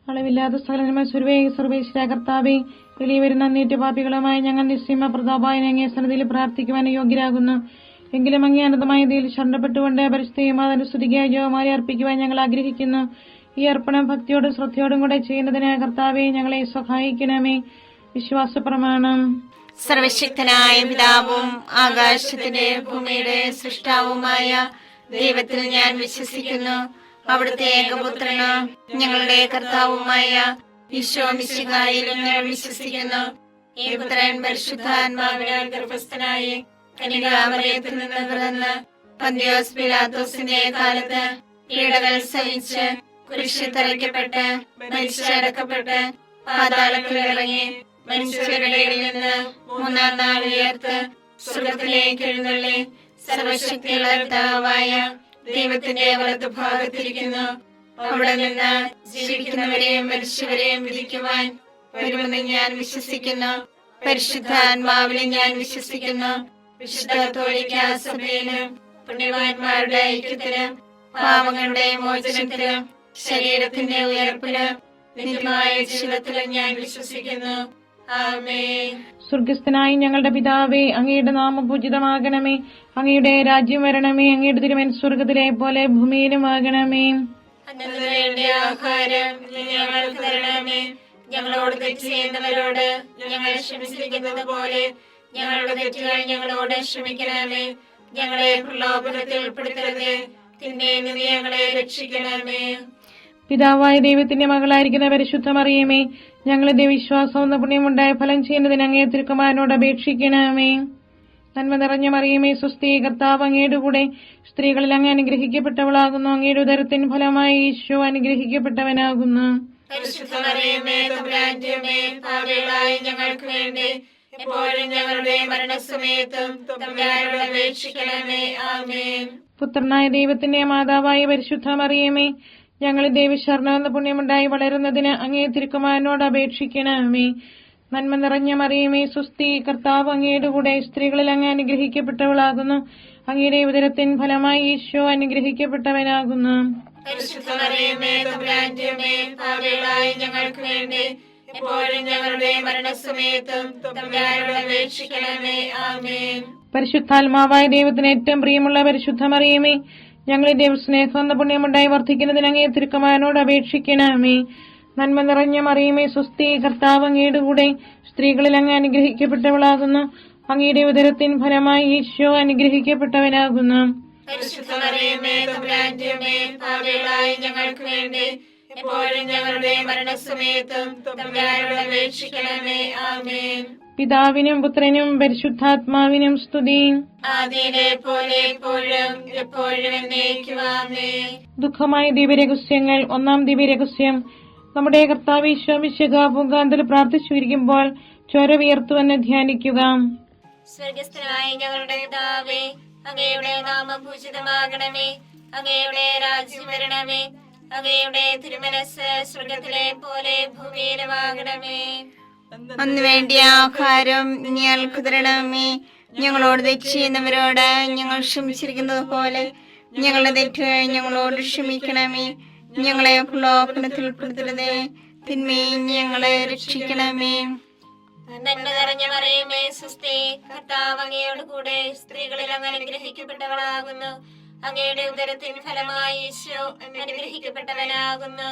അളവില്ലാത്ത സകലന്മ സർവേശ്വര കർത്താവേ, വെളിവരുന്ന നീറ്റ് പാപികളുമായി ഞങ്ങൾ നിസ്സീമ പ്രതാപായ അങ്ങേ സന്നിധിയിൽ പ്രാർത്ഥിക്കുവാൻ യോഗ്യരാകുന്നു. എങ്കിലും അങ്ങേ അനന്തമായ ഇതിൽ ശരണപ്പെട്ടുകൊണ്ട് പരിസ്ഥിതിയും അതിന്റെ സ്തുതിക്കായി ജോമാരി അർപ്പിക്കുവാൻ ഞങ്ങൾ ആഗ്രഹിക്കുന്നു. ഈ അർപ്പണം ഭക്തിയോടും ശ്രദ്ധയോടും കൂടെ ചെയ്യുന്നതിന് കർത്താവെ ഞങ്ങളെ സഹായിക്കണമേ. വിശ്വാസ പ്രമാണം. സർവശക്തനായ പിതാവും ആകാശത്തിന്റെ ഭൂമിയുടെ സൃഷ്ടാവുമായ ദൈവത്തിൽ ഞാൻ വിശ്വസിക്കുന്നു. അവിടുത്തെ ഏകപുത്രന് ഞങ്ങളുടെ കർത്താവുമായ ഈശോ മിശിഹായിലും ഞാൻ വിശ്വസിക്കുന്നു. ഈ പുത്രൻ പരിശുദ്ധാത്മാവിനാൽ ഗർഭസ്ഥനായി കന്യകാമറിയത്തിൽ നിന്ന് പിറന്ന് പന്തിയോസ് പിലാത്തോസിന്റെ കാലത്ത് പീഡകൾ സഹിച്ച് കുരിശിൽ തറയ്ക്കപ്പെട്ട് മരിച്ചടക്കപ്പെട്ട് പാതാളത്തിൽ ഇറങ്ങി മനുഷ്യരുടെ ഇടയിൽ നിന്ന് മൂന്നാം നാൾ ഉയർത്ത് സ്വർഗ്ഗത്തിലേക്ക് എഴുന്നള്ളി സർവശക്തിയുള്ള പിതാവായ ദൈവത്തിന്റെ വലതുഭാഗത്തിരിക്കുന്നു. അവിടെ നിന്ന് ജീവിക്കുന്നവരെയും മരിച്ചവരെയും വിധിക്കുവാൻ വരുമെന്ന് ഞാൻ വിശ്വസിക്കുന്നു. പരിശുദ്ധാത്മാവിലും ഞാൻ വിശ്വസിക്കുന്നു. വിശുദ്ധ കത്തോലിക്കാ സഭയിലും പുണ്യവാന്മാരുടെ ഐക്യത്തിലും പാപങ്ങളുടെ മോചനത്തിലും ശരീരത്തിന്റെ ഉയർപ്പിലും നിത്യമായ ജീവിതത്തിലും ഞാൻ വിശ്വസിക്കുന്നു. ആമേൻ. സ്വർഗസ്ഥനായ ഞങ്ങളുടെ പിതാവേ, അങ്ങയുടെ നാമം പൂജിതമാകണമേ. അങ്ങയുടെ രാജ്യം വരണമേ. അങ്ങയുടെ തിരുമേനി സ്വർഗത്തിലെ പോലെ ഭൂമിയിലും ആകണമേ. അന്നു വേണ്ട ആഹാരം ഞങ്ങൾക്ക് തരണമേ. ഞങ്ങളോട് തെറ്റ് ചെയ്യുന്നവരോട് ഞങ്ങൾ ക്ഷമിച്ചിരിക്കുന്നത് പോലെ ഞങ്ങളുടെ തെറ്റുകൾ ഞങ്ങളോട് ക്ഷമിക്കണമേ. ഞങ്ങളെ പ്രലോഭനത്തിൽ ഉൾപ്പെടുത്തരുതേ, തിന്മയിൽ നിന്ന് ഞങ്ങളെ രക്ഷിക്കണമേ. പിതാവായ ദൈവത്തിന്റെ മകളായിരിക്കുന്ന പരിശുദ്ധ മറിയമേ, ഞങ്ങളുടെ വിശ്വാസം എന്ന പുണ്യമുണ്ടായ ഫലം ചെയ്യുന്നതിന് അങ്ങേ തിരുക്കുമാരനോട് അപേക്ഷിക്കണമേ. നന്മ നിറഞ്ഞ മറിയമേ, സ്വസ്തി, കർത്താവ് അങ്ങയുടെ കൂടെ സ്ത്രീകളിൽ അങ്ങ് അനുഗ്രഹിക്കപ്പെട്ടവളാകുന്നു. അങ്ങയുടെ ഉദരത്തിൻ ഫലമായി ഈശോ അനുഗ്രഹിക്കപ്പെട്ടവനാകുന്നു. പരിശുദ്ധ മറിയമേ, തമ്പുരാന്റെ അമ്മേ, പാപികളായ ഞങ്ങൾക്ക് വേണ്ടി എപ്പോഴും ഞങ്ങളുടെ മരണസമയത്തും തമ്പുരാനോട് അപേക്ഷിക്കണമേ. ആമേൻ. പുത്രനായ ദൈവത്തിന്റെ മാതാവായ പരിശുദ്ധ മറിയമേ, ഞങ്ങൾ ദൈവശരണം എന്ന പുണ്യമുണ്ടായി വളരുന്നതിന് അങ്ങേ തിരുക്കുമാരനോട് അപേക്ഷിക്കണമേ. നന്മ നിറഞ്ഞ മറിയമേ, സ്വസ്തി, കർത്താവ് അങ്ങയുടെ കൂടെ സ്ത്രീകളിൽ അങ്ങ് അനുഗ്രഹിക്കപ്പെട്ടവളാകുന്നു. അങ്ങയുടെ ഉദരത്തിൻ ഫലമായി ഈശോ അനുഗ്രഹിക്കപ്പെട്ടവനാകുന്നു. പരിശുദ്ധ മറിയമേ, തമ്പുരാന്റെ അമ്മേ, പാപികളായ ഞങ്ങൾക്ക് വേണ്ടി എപ്പോഴും ഞങ്ങളുടെ മരണസമയത്തും തമ്പുരാനോട് അപേക്ഷിക്കണമേ. ആമേൻ. പരിശുദ്ധാത്മാവായ ദൈവത്തിന് ഏറ്റവും പ്രിയമുള്ള പരിശുദ്ധ മറിയമേ, ഞങ്ങളുടെ ദൈവസ്നേഹം എന്ന പുണ്യമുണ്ടായി വർദ്ധിക്കുന്നതിന് അങ്ങേ തിരുക്കുമാരനോട് അപേക്ഷിക്കണമേ. നന്മ നിറഞ്ഞ മറിയമേ, സ്വസ്തി, കർത്താവ് അങ്ങയുടെ കൂടെ സ്ത്രീകളിൽ അങ്ങ് അനുഗ്രഹിക്കപ്പെട്ടവളാകുന്നു. അങ്ങയുടെ ഉദരത്തിൻ ഫലമായി ഈശോ അനുഗ്രഹിക്കപ്പെട്ടവനാകുന്നു. പരിശുദ്ധ മറിയമേ, തമ്പുരാന്റെ അമ്മേ, പാപികളായ ഞങ്ങൾക്ക് വേണ്ടി എപ്പോഴും ഞങ്ങളുടെ മരണസമയത്തും തമ്പുരാനോട് അപേക്ഷിക്കണമേ. ആമേൻ. പിതാവിനും പുത്രനും പരിശുദ്ധാത്മാവിനും സ്തുതി. ആദിയിലെ പോലെ എപ്പോഴും എപ്പോഴും എന്നേക്കും. ആമേൻ. ദുഃഖമായ ദിവ്യരഹസ്യങ്ങൾ. ഒന്നാം ദിവ്യരഹസ്യം. നമ്മുടെ കർത്താവ് ഈശോ മിശിഹാ പൂങ്കാന്തൽ പ്രാർത്ഥിച്ചിരിക്കുമ്പോൾ ചോര വിയർത്തുവെന്ന് ധ്യാനിക്കുക. സ്വർഗസ്ഥനായ ഞങ്ങളുടെ പിതാവേ, അങ്ങയുടെ നാമം പൂജിതമാകണമേ. അങ്ങയുടെ രാജ്യം വരണമേ. അങ്ങയുടെ തിരുമനസ്സ് സ്വർഗത്തിലെ പോലെ ഭൂമിയിലുമാകണമേ. അന്ന് വേണ്ടിയ ആഹാരം ഞങ്ങൾക്ക് തരണമേ. ഞങ്ങളോട് തെറ്റ് ചെയ്യുന്നവരോട് ഞങ്ങൾ ക്ഷമിച്ചിരിക്കുന്നത് പോലെ ഞങ്ങളുടെ തെറ്റുകൾ ഞങ്ങളോട് ക്ഷമിക്കണമേ. ഞങ്ങളെ പ്രലോഭനത്തിൽ ഉൾപ്പെടുത്തരുതേ, തിന്മയിൽ ഞങ്ങളെ രക്ഷിക്കണമേ. നന്മ നിറഞ്ഞ മറിയമേ, സ്വസ്തി, കർത്താവ് അങ്ങയോട് കൂടെ സ്ത്രീകളിൽ അങ്ങ് അനുഗ്രഹിക്കപ്പെട്ടവളാകുന്നു. അങ്ങയുടെ ഉദരത്തിൻ ഫലമായി ഈശോ അനുഗ്രഹിക്കപ്പെട്ടവനാകുന്നു.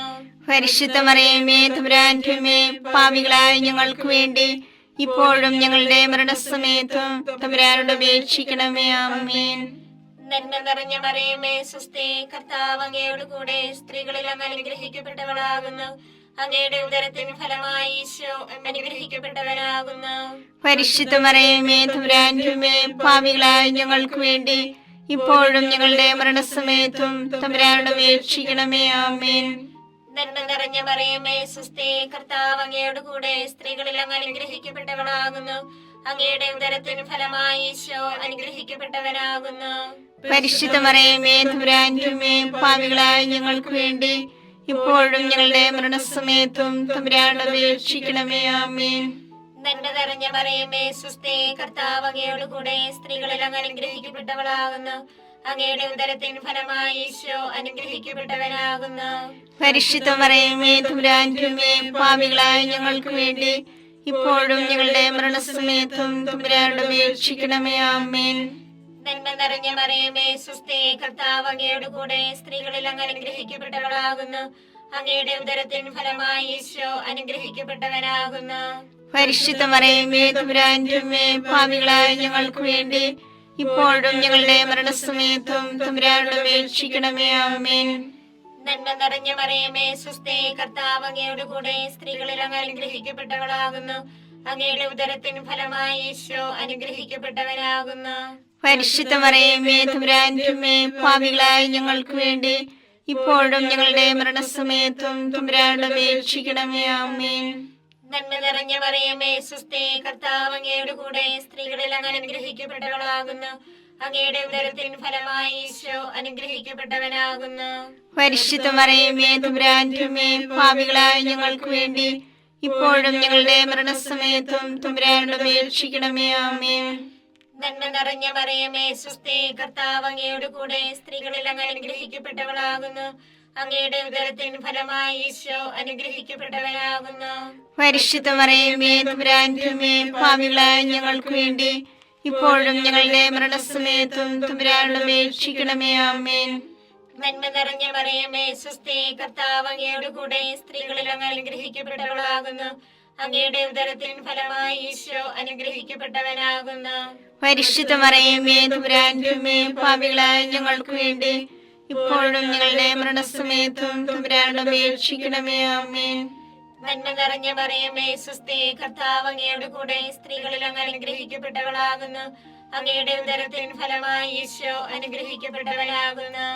പരിശുദ്ധ മറിയമേ, തമ്പുരാന്റെ അമ്മേ, പാപികളായ ഞങ്ങൾക്ക് വേണ്ടി ഇപ്പോഴും ഞങ്ങളുടെ മരണസമയത്തും തമ്പുരാനോട് അപേക്ഷിക്കണമേ. ആമേൻ. നന്മ നിറഞ്ഞ മറിയമേ, സ്വസ്തി, കർത്താവ് അങ്ങയോട് കൂടെ സ്ത്രീകളിൽ അങ്ങ് അനുഗ്രഹിക്കപ്പെട്ടവളാകുന്നു. അങ്ങയുടെ ഉദരത്തിൻ ഫലമായി ഈശോ അനുഗ്രഹിക്കപ്പെട്ടവനാകുന്നു. പരിശുദ്ധ മറിയമേ, തമ്പുരാന്റെ അമ്മേ, പാപികളായ ഞങ്ങൾക്ക് വേണ്ടി ഇപ്പോഴും ഞങ്ങളുടെ മരണസമയത്തും തമ്പുരാനോട് അപേക്ഷിക്കണമേ. ആമേൻ. നന്മ നിറഞ്ഞ മറിയമേ, സ്വസ്തി, കർത്താവ് അങ്ങയോട് കൂടെ സ്ത്രീകളിൽ അങ്ങ് അനുഗ്രഹിക്കപ്പെട്ടവളാകുന്നു. അങ്ങയുടെ ഉദരത്തിൻ ഫലമായി ഈശോ അനുഗ്രഹിക്കപ്പെട്ടവനാകുന്നു. പരിശുദ്ധ മറിയമേ, തമ്പുരാന്റെ അമ്മേ, പാപികളായ ഞങ്ങൾക്ക് വേണ്ടി ഇപ്പോഴും ഞങ്ങളുടെ മരണസമയത്തും തമ്പുരാനോട് അപേക്ഷിക്കണമേ. ആമേൻ. നന്മ നിറഞ്ഞ മറിയമേ, സ്വസ്തി, കർത്താവ് അങ്ങയോട് കൂടെ സ്ത്രീകളിൽ അങ്ങ് അനുഗ്രഹിക്കപ്പെട്ടവളാകുന്നു. അങ്ങയുടെ ഉദരത്തിൻ ഫലമായി ഈശോ അനുഗ്രഹിക്കപ്പെട്ടവനാകുന്നു. പരിശുദ്ധ മറിയമേ തമ്പുരാന്റെ അമ്മേ, പാപികളായ ഞങ്ങൾക്ക് വേണ്ടി ഇപ്പോഴും ഞങ്ങളുടെ മരണസമയത്തും തമ്പുരാനോട് അപേക്ഷിക്കണമേ. ആമേൻ. നന്മ നിറഞ്ഞ മറിയമേ സ്വസ്തി, കർത്താവ് അങ്ങയോട് കൂടെ സ്ത്രീകളിൽ അങ്ങ് അനുഗ്രഹിക്കപ്പെട്ടവളാകുന്നു. അങ്ങയുടെ ഉദരത്തിൻ ഫലമായി ഈശോ അനുഗ്രഹിക്കപ്പെട്ടവനാകുന്നു. പരിശുദ്ധ മറിയമേ തമ്പുരാന്റെ അമ്മേ, പാപികളായ ഞങ്ങൾക്ക് വേണ്ടി ഇപ്പോഴും ഞങ്ങളുടെ മരണസമയത്തും തമ്പുരാനോട് അപേക്ഷിക്കണമേ. ആമേൻ. നന്മ നിറഞ്ഞ മറിയമേ സ്വസ്തി, കർത്താവ് അങ്ങയോട് കൂടെ സ്ത്രീകളിൽ അങ്ങ് അനുഗ്രഹിക്കപ്പെട്ടവളാകുന്നു. അങ്ങയുടെ ഉദരത്തിൻ ഫലമായി ഈശോ അനുഗ്രഹിക്കപ്പെട്ടവനാകുന്നു. പരിശുദ്ധ മറിയമേ തമ്പുരാന്റെ അമ്മേ, പാപികളായ ഞങ്ങൾക്ക് വേണ്ടി ഇപ്പോഴും ഞങ്ങളുടെ മരണസമയത്തും തമ്പുരാനോട് അപേക്ഷിക്കണമേ. ആമേൻ. നന്മ നിറഞ്ഞ മറിയമേ സ്വസ്തി, കർത്താവ് അങ്ങയോട് കൂടെ സ്ത്രീകളിൽ അങ്ങ് അനുഗ്രഹിക്കപ്പെട്ടവളാകുന്നു. അങ്ങയുടെ ഉദരത്തിൻ ഫലമായി ഈശോ അനുഗ്രഹിക്കപ്പെട്ടവനാകുന്നു. പരിശുദ്ധ മറിയമേ തമ്പുരാന്റെ അമ്മേ, പാപികളായ ഞങ്ങൾക്ക് വേണ്ടി ഇപ്പോഴും ഞങ്ങളുടെ മരണസമയത്തും തമ്പുരാനോട് അപേക്ഷിക്കണമേ. ആമേൻ. നന്മ നിറഞ്ഞ മറിയമേ സ്വസ്തി, കർത്താവ് അങ്ങയോട് കൂടെ സ്ത്രീകളിൽ അങ്ങ് അനുഗ്രഹിക്കപ്പെട്ടവളാകുന്നു. അങ്ങയുടെ ഉദരത്തിൻ ഫലമായി ഈശോ അനുഗ്രഹിക്കപ്പെട്ടവനാകുന്നു. പരിശുദ്ധ മറിയമേ തമ്പുരാന്റെ അമ്മേ, പാപികളായ ഞങ്ങൾക്ക് വേണ്ടി ഇപ്പോഴും ഞങ്ങളുടെ മരണസമയത്തും തമ്പുരാനോട് അപേക്ഷിക്കണമേ. ആമേൻ. നന്മ നിറഞ്ഞ മറിയമേ സ്വസ്തി, കർത്താവ് അങ്ങയോട് കൂടെ സ്ത്രീകളിൽ അങ്ങ് അനുഗ്രഹിക്കപ്പെട്ടവളാകുന്നു. അങ്ങയുടെ ഉദരത്തിൻ ഫലമായി ഈശോ അനുഗ്രഹിക്കപ്പെട്ടവനാകുന്നു. പരിശുദ്ധ മറിയമേ തമ്പുരാന്റെ അമ്മേ, പാപികളായ ഞങ്ങൾക്ക് വേണ്ടി ഇപ്പോഴും ഞങ്ങളുടെ മരണസമയത്തും തമ്പുരാനോട് അപേക്ഷിക്കണമേ. ആമേൻ. നന്മ നിറഞ്ഞ മറിയമേ സ്വസ്തി, കർത്താവ് അങ്ങയോട് കൂടെ സ്ത്രീകളിൽ അങ്ങ് അനുഗ്രഹിക്കപ്പെട്ടവളാകുന്നു. അങ്ങയുടെ ഉദരത്തിൻ ഫലമായി ഈശോ അനുഗ്രഹിക്കപ്പെട്ടവനാകുന്നു.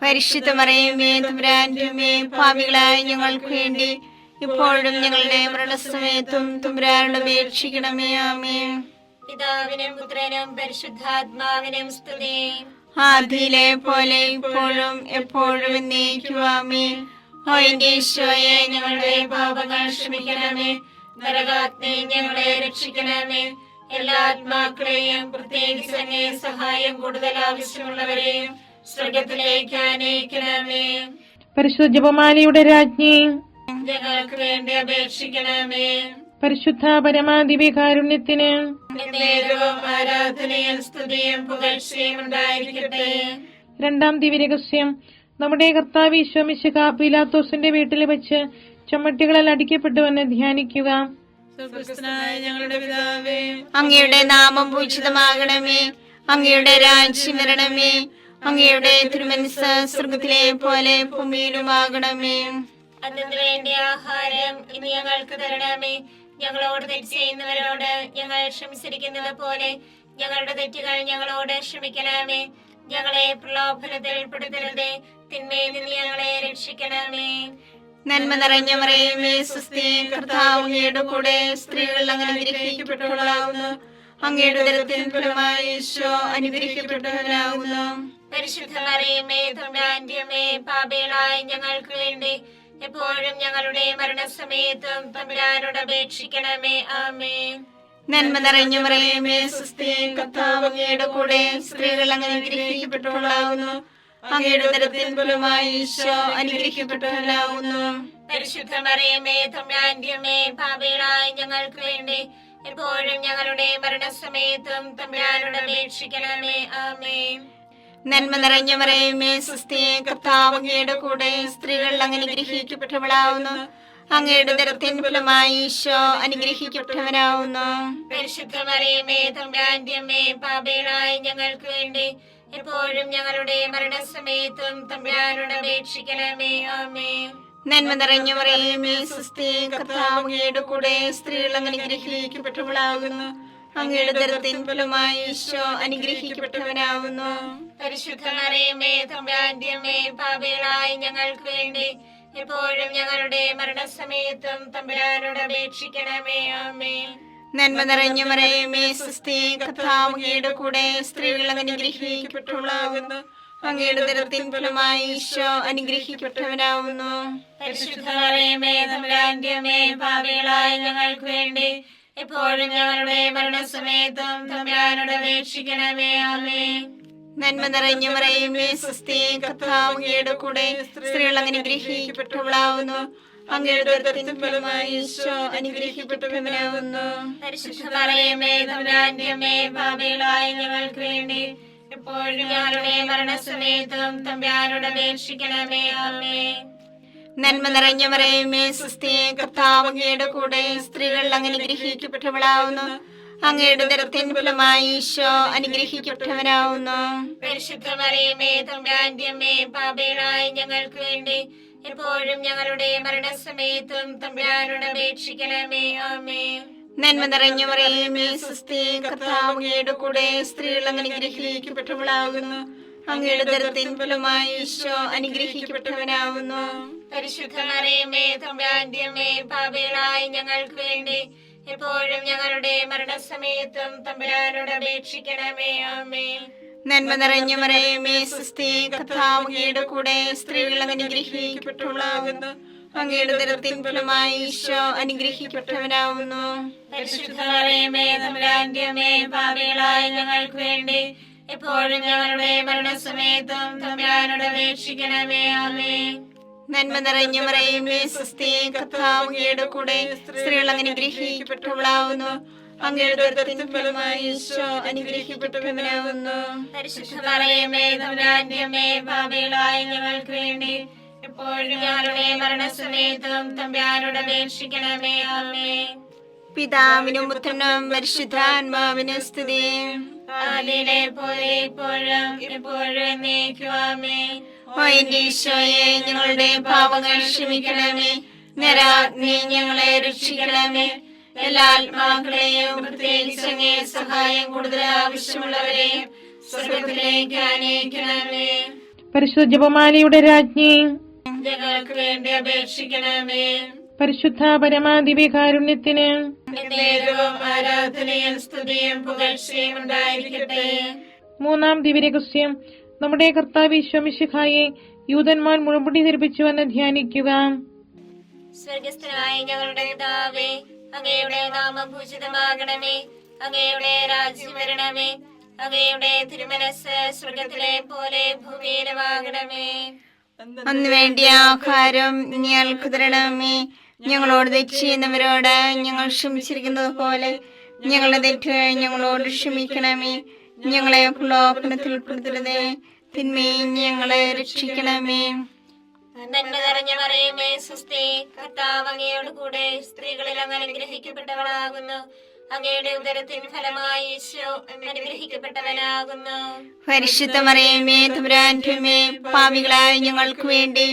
പരിശുദ്ധ മറിയമേ തമ്പുരാന്റെ അമ്മേ, പാപികളായ ഞങ്ങൾക്ക് വേണ്ടി ഇപ്പോഴും ഞങ്ങളുടെ മരണസമയത്തും തമ്പുരാനോട് അപേക്ഷിക്കണമേ. ആമേൻ. പിതാവിനും പുത്രനും പരിശുദ്ധാത്മാവിനും സ്തുതി. ആദിയിലെ പോലെ ഇപ്പോഴും എപ്പോഴും എന്നേക്കും. ആമേൻ. ഓ എന്റെ ഈശോയെ, ഞങ്ങളുടെ പാപങ്ങൾ ക്ഷമിക്കണമേ. നരകാഗ്നി ഞങ്ങളെ രക്ഷിക്കണമേ. എല്ലാ ആത്മാക്കളെയും പ്രത്യേകിച്ച് അങ്ങേ സഹായം കൂടുതൽ ആവശ്യമുള്ളവരെയും സ്വർഗത്തിലേക്ക് ആനയിക്കണമേ. പരിശുദ്ധ ജപമാലയുടെ രാജ്ഞി, ഞങ്ങൾക്ക് വേണ്ടി അപേക്ഷിക്കണമേ. പരിശുദ്ധ പരമാദിവ്യകാരുണ്യത്തിന് നേരവും ആരാധനയും സ്തുതിയും പുകഴ്ചയും ഉണ്ടായിരിക്കട്ടെ. രണ്ടാം ദിവ്യരഹസ്യം. നമ്മുടെ കർത്താവ് ഈശോ മിശിഹ പീലാത്തോസിന്റെ വീട്ടിൽ വെച്ച് ചമ്മട്ടികളിൽ അടിക്കപ്പെട്ടുവെന്ന് ധ്യാനിക്കുക. ഞങ്ങളുടെ പിതാവേ, അങ്ങയുടെ നാമം പൂജിതമാകണമേ. അങ്ങയുടെ രാജ്യം വരണമേ. അങ്ങയുടെ തിരുമനസ്സ് സ്വർഗ്ഗത്തിലെ പോലെ ഭൂമിയിലുമാകണമേ. അതിനു വേണ്ടി ആഹാരം ഇനി ഞങ്ങൾക്ക് തരണമേ. ഞങ്ങളോട് തെറ്റ് ചെയ്യുന്നവരോട് ഞങ്ങൾ ക്ഷമിച്ചിരിക്കുന്നത് പോലെ ഞങ്ങളുടെ തെറ്റുകൾ ഞങ്ങളോട് ക്ഷമിക്കണമേ. ഞങ്ങളെ പ്രലോഭനത്തിൽ ഉൾപ്പെടുത്തരുതേ, തിന്മയിൽ നിന്ന് ഞങ്ങളെ രക്ഷിക്കണമേ. നന്മ നിറഞ്ഞ മറിയമേ സ്വസ്തി, കർത്താവ് അങ്ങയുടെ കൂടെ സ്ത്രീകൾ അങ്ങ് അനുഗ്രഹിക്കപ്പെട്ടവളാകുന്നു. അങ്ങയുടെ ഉദരത്തിൻ ഫലമായി ഈശോ അനുഗ്രഹിക്കപ്പെട്ടവനാകുന്നു. പരിശുദ്ധ മറിയമേ തമ്പുരാന്റെ അമ്മേ, പാപികളായ ഞങ്ങൾക്ക് വേണ്ടി എപ്പോഴും ഞങ്ങളുടെ മരണസമയത്തും തമ്പുരാനോട് അപേക്ഷിക്കണമേ. ആമേൻ. നന്മ നിറഞ്ഞ മറിയമേ സ്വസ്തി, കർത്താവ് അങ്ങയുടെ കൂടെ സ്ത്രീകൾ അങ്ങ് അനുഗ്രഹിക്കപ്പെട്ടവളാകുന്നു. അങ്ങയുടെ ഉദരത്തിൻ ഫലമായി ഈശോ അനുഗ്രഹിക്കപ്പെട്ടവനാകുന്നു. പരിശുദ്ധ മറിയമേ തമ്പുരാന്റെ അമ്മേ, പാപികളായ ഞങ്ങൾക്ക് വേണ്ടി എപ്പോഴും ഞങ്ങളുടെ മരണസമയത്തും തമ്പുരാനോട് അപേക്ഷിക്കണമേ. ആമേൻ. നന്മ നിറഞ്ഞ മറിയമേ സ്വസ്തി, കർത്താവ് അങ്ങയുടെ കൂടെ സ്ത്രീകൾ അങ്ങ് അനുഗ്രഹിക്കപ്പെട്ടവളാകുന്നു. അങ്ങയുടെ ഉദരത്തിൻ ഫലമായി ഈശോ അനുഗ്രഹിക്കപ്പെട്ടവനാകുന്നു. പരിശുദ്ധ മറിയമേ തമ്പുരാന്റെ അമ്മേ, പാപികളായ ഞങ്ങൾക്ക് വേണ്ടി എപ്പോഴും ഞങ്ങളുടെ മരണസമയത്തും തമ്പുരാനോട് അപേക്ഷിക്കണമേ. ആമേൻ. നന്മ നിറഞ്ഞ മറിയമേ സ്വസ്തി, കർത്താവ് അങ്ങയുടെ കൂടെ സ്ത്രീകൾ അങ്ങ് അനുഗ്രഹിക്കപ്പെട്ടവളാകുന്നു. അങ്ങയുടെ ഉദരത്തിൻ ഫലമായി ഈശോ അനുഗ്രഹിക്കപ്പെട്ടവനാകുന്നു. പരിശുദ്ധ മറിയമേ തമ്പുരാന്റെ അമ്മേ, പാപികളായ ഞങ്ങൾക്ക് വേണ്ടി എപ്പോഴും ഞങ്ങളുടെ മരണസമയത്തും തമ്പുരാനോട് അപേക്ഷിക്കണമേ. ആമേൻ. നന്മ നിറഞ്ഞ മറിയമേ സ്വസ്തി, കർത്താവ് അങ്ങയുടെ കൂടെ സ്ത്രീകൾ അങ്ങ് അനുഗ്രഹിക്കപ്പെട്ടവളാകുന്നു. അങ്ങയുടെ ഉദരത്തിൻ ഫലമായി ഈശോ അനുഗ്രഹിക്കപ്പെട്ടവനാകുന്നു. പരിശുദ്ധ മറിയമേ തമ്പുരാന്റെ അമ്മേ, പാപികളായ ഞങ്ങൾക്ക് വേണ്ടി എപ്പോഴും ഞങ്ങളുടെ മരണസമയത്തും തമ്പുരാനോട് അപേക്ഷിക്കണമേ. ആമേൻ. നന്മ നിറഞ്ഞ മറിയമേ സ്വസ്തി, കർത്താവ് അങ്ങയുടെ കൂടെ സ്ത്രീകൾ അനുഗ്രഹിക്കപ്പെട്ടവളാവുന്നു. അങ്ങയുടെ ഉദരത്തിൻ ഫലമായി ഈശോ അനുഗ്രഹിക്കപ്പെട്ടവനാവുന്നു. പരിശുദ്ധ മറിയമേ തമ്പുരാന്റെ അമ്മേ, പാപികളായ ഞങ്ങൾക്ക് വേണ്ടി എപ്പോഴും ഞങ്ങളുടെ മരണസമയത്തും തമ്പുരാനോട് അപേക്ഷിക്കണമേ. ആമേൻ. നന്മ നിറഞ്ഞ മറിയമേ സ്വസ്തി, കർത്താവ് അങ്ങയുടെ കൂടെ സ്ത്രീകൾ അനുഗ്രഹിക്കപ്പെട്ടവളാവുന്നു. അങ്ങയുടെ ഉദരത്തിൻ ഫലമായി ഈശോ അനുഗ്രഹിക്കപ്പെട്ടവനാവുന്നു. പരിശുദ്ധ മറിയമേ തമ്പുരാന്റെ അമ്മേ, പാപികളായ ഞങ്ങൾക്ക് വേണ്ടി എപ്പോഴും ഞങ്ങളുടെ മരണസമയത്തും തമ്പുരാനോട് അപേക്ഷിക്കണമേ. ആമേൻ. നന്മ നിറഞ്ഞ മറിയമേ സ്വസ്തി, കർത്താവ് അങ്ങയുടെ കൂടെ സ്ത്രീകൾ അനുഗ്രഹിക്കപ്പെട്ടവളാകുന്നു. അങ്ങയുടെ ഉദരത്തിൻ ഫലമായി ഈശോ അനുഗ്രഹിക്കപ്പെട്ടവനാവുന്നു. പരിശുദ്ധ മറിയമേ തമ്പുരാന്റെ അമ്മേ, പാപികളായ ഞങ്ങൾക്ക് വേണ്ടി എപ്പോഴും ഞങ്ങളുടെ മരണസമയത്തും തമ്പുരാനോട് അപേക്ഷിക്കണമേ. ആമേൻ. നന്മ നിറഞ്ഞ മറിയമേ സ്വസ്തി, കർത്താവ് അങ്ങയുടെ കൂടെ സ്ത്രീകൾ അനുഗ്രഹിക്കപ്പെട്ടവളാകുന്നു. അങ്ങയുടെ ഉദരത്തിൻ ഫലമായി ഈശോ അനുഗ്രഹിക്കപ്പെട്ടവനാവുന്നു. പരിശുദ്ധ മറിയമേ തമ്പുരാന്റെ അമ്മേ, പാപികളായ ഞങ്ങൾക്ക് വേണ്ടി എപ്പോഴും ഞങ്ങളുടെ മരണസമയത്തും തമ്പുരാനോട് അപേക്ഷിക്കണമേ. ആമേൻ. നന്മ നിറഞ്ഞ മറിയമേ സ്വസ്തി, കർത്താവ് അങ്ങയുടെ കൂടെ സ്ത്രീകൾ അനുഗ്രഹിക്കപ്പെട്ടവളാവുന്നു. അങ്ങയുടെ ഉദരത്തിൻ ഫലമായി ഈശോ അനുഗ്രഹിക്കപ്പെട്ടവനാവുന്നു. പരിശുദ്ധ മറിയമേ തമ്പുരാന്റെ അമ്മേ, പാപികളായ ഞങ്ങൾക്ക് വേണ്ടി എപ്പോഴും ഞങ്ങളുടെ മരണസമയത്തും തമ്പുരാനോട് അപേക്ഷിക്കണമേ. ആമേൻ. പിതാവിനും പുത്രനും പരിശുദ്ധാത്മാവിനും സ്തുതി. ആദിയിലെ പോലെ ഇപ്പോഴും എപ്പോഴും എന്നേക്കും. ആമേൻ. ഓ എന്റെ ഈശോയെ, ഞങ്ങളുടെ പാപങ്ങൾ ക്ഷമിക്കണമേ. നരാഗ്നി ഞങ്ങളെ രക്ഷിക്കണമേ. എല്ലാ ആത്മാക്കളെയും പ്രത്യേകിച്ച് അങ്ങേ സഹായം കൂടുതൽ ആവശ്യമുള്ളവരെയും സ്വർഗത്തിലേക്ക് ആനയിക്കണമേ. പരിശുദ്ധ ജപമാലയുടെ രാജ്ഞി, ഞങ്ങൾക്ക് വേണ്ടി അപേക്ഷിക്കണമേ. പരിശുദ്ധ പരമാദിവ്യകാരുണ്യത്തിന് നേരവും ആരാധനയും സ്തുതിയും പുകഴ്ചയും ഉണ്ടായിരിക്കട്ടെ. മൂന്നാം ദിവ്യരഹസ്യം, നമ്മുടെ കർത്താവ് ഈശോ മിശിഹായെ യൂതന്മാർ മുഴുമുടി ധരിപ്പിച്ചുവെന്ന് ധ്യാനിക്കുക. സ്വർഗസ്ഥനായ ഞങ്ങളുടെ പിതാവേ, അങ്ങയുടെ നാമം പൂജിതമാകണമേ. അങ്ങയുടെ രാജ്യം വരണമേ. അങ്ങയുടെ തിരുമനസ് സ്വർഗത്തിലെ പോലെ ഭൂമിയിലുമാകണമേ. അന്ന് വേണ്ടിയ ആഹാരം ഞങ്ങൾക്ക് തരണമേ. ഞങ്ങളോട് തെറ്റ് ചെയ്യുന്നവരോട് ഞങ്ങൾ ക്ഷമിച്ചിരിക്കുന്നത് പോലെ ഞങ്ങളുടെ തെറ്റ് ഞങ്ങളോട് ക്ഷമിക്കണമേ. ഞങ്ങളെ പ്രലോഭനത്തിൽ ഉൾപ്പെടുത്തരുതേ, തിന്മയിൽ ഞങ്ങളെ രക്ഷിക്കണമേ. നന്മ നിറഞ്ഞ മറിയമേ സ്വസ്തി, കർത്താവ് അങ്ങയോട് കൂടെ സ്ത്രീകളിൽ അങ്ങ് അനുഗ്രഹിക്കപ്പെട്ടവളാകുന്നു. അങ്ങയുടെ ഉദരത്തിൻ ഫലമായി ഈശോ അനുഗ്രഹിക്കപ്പെട്ടവനാകുന്നു. പരിശുദ്ധ മറിയമേ തമ്പുരാന്റെ അമ്മേ, പാപികളായ ഞങ്ങൾക്ക് വേണ്ടി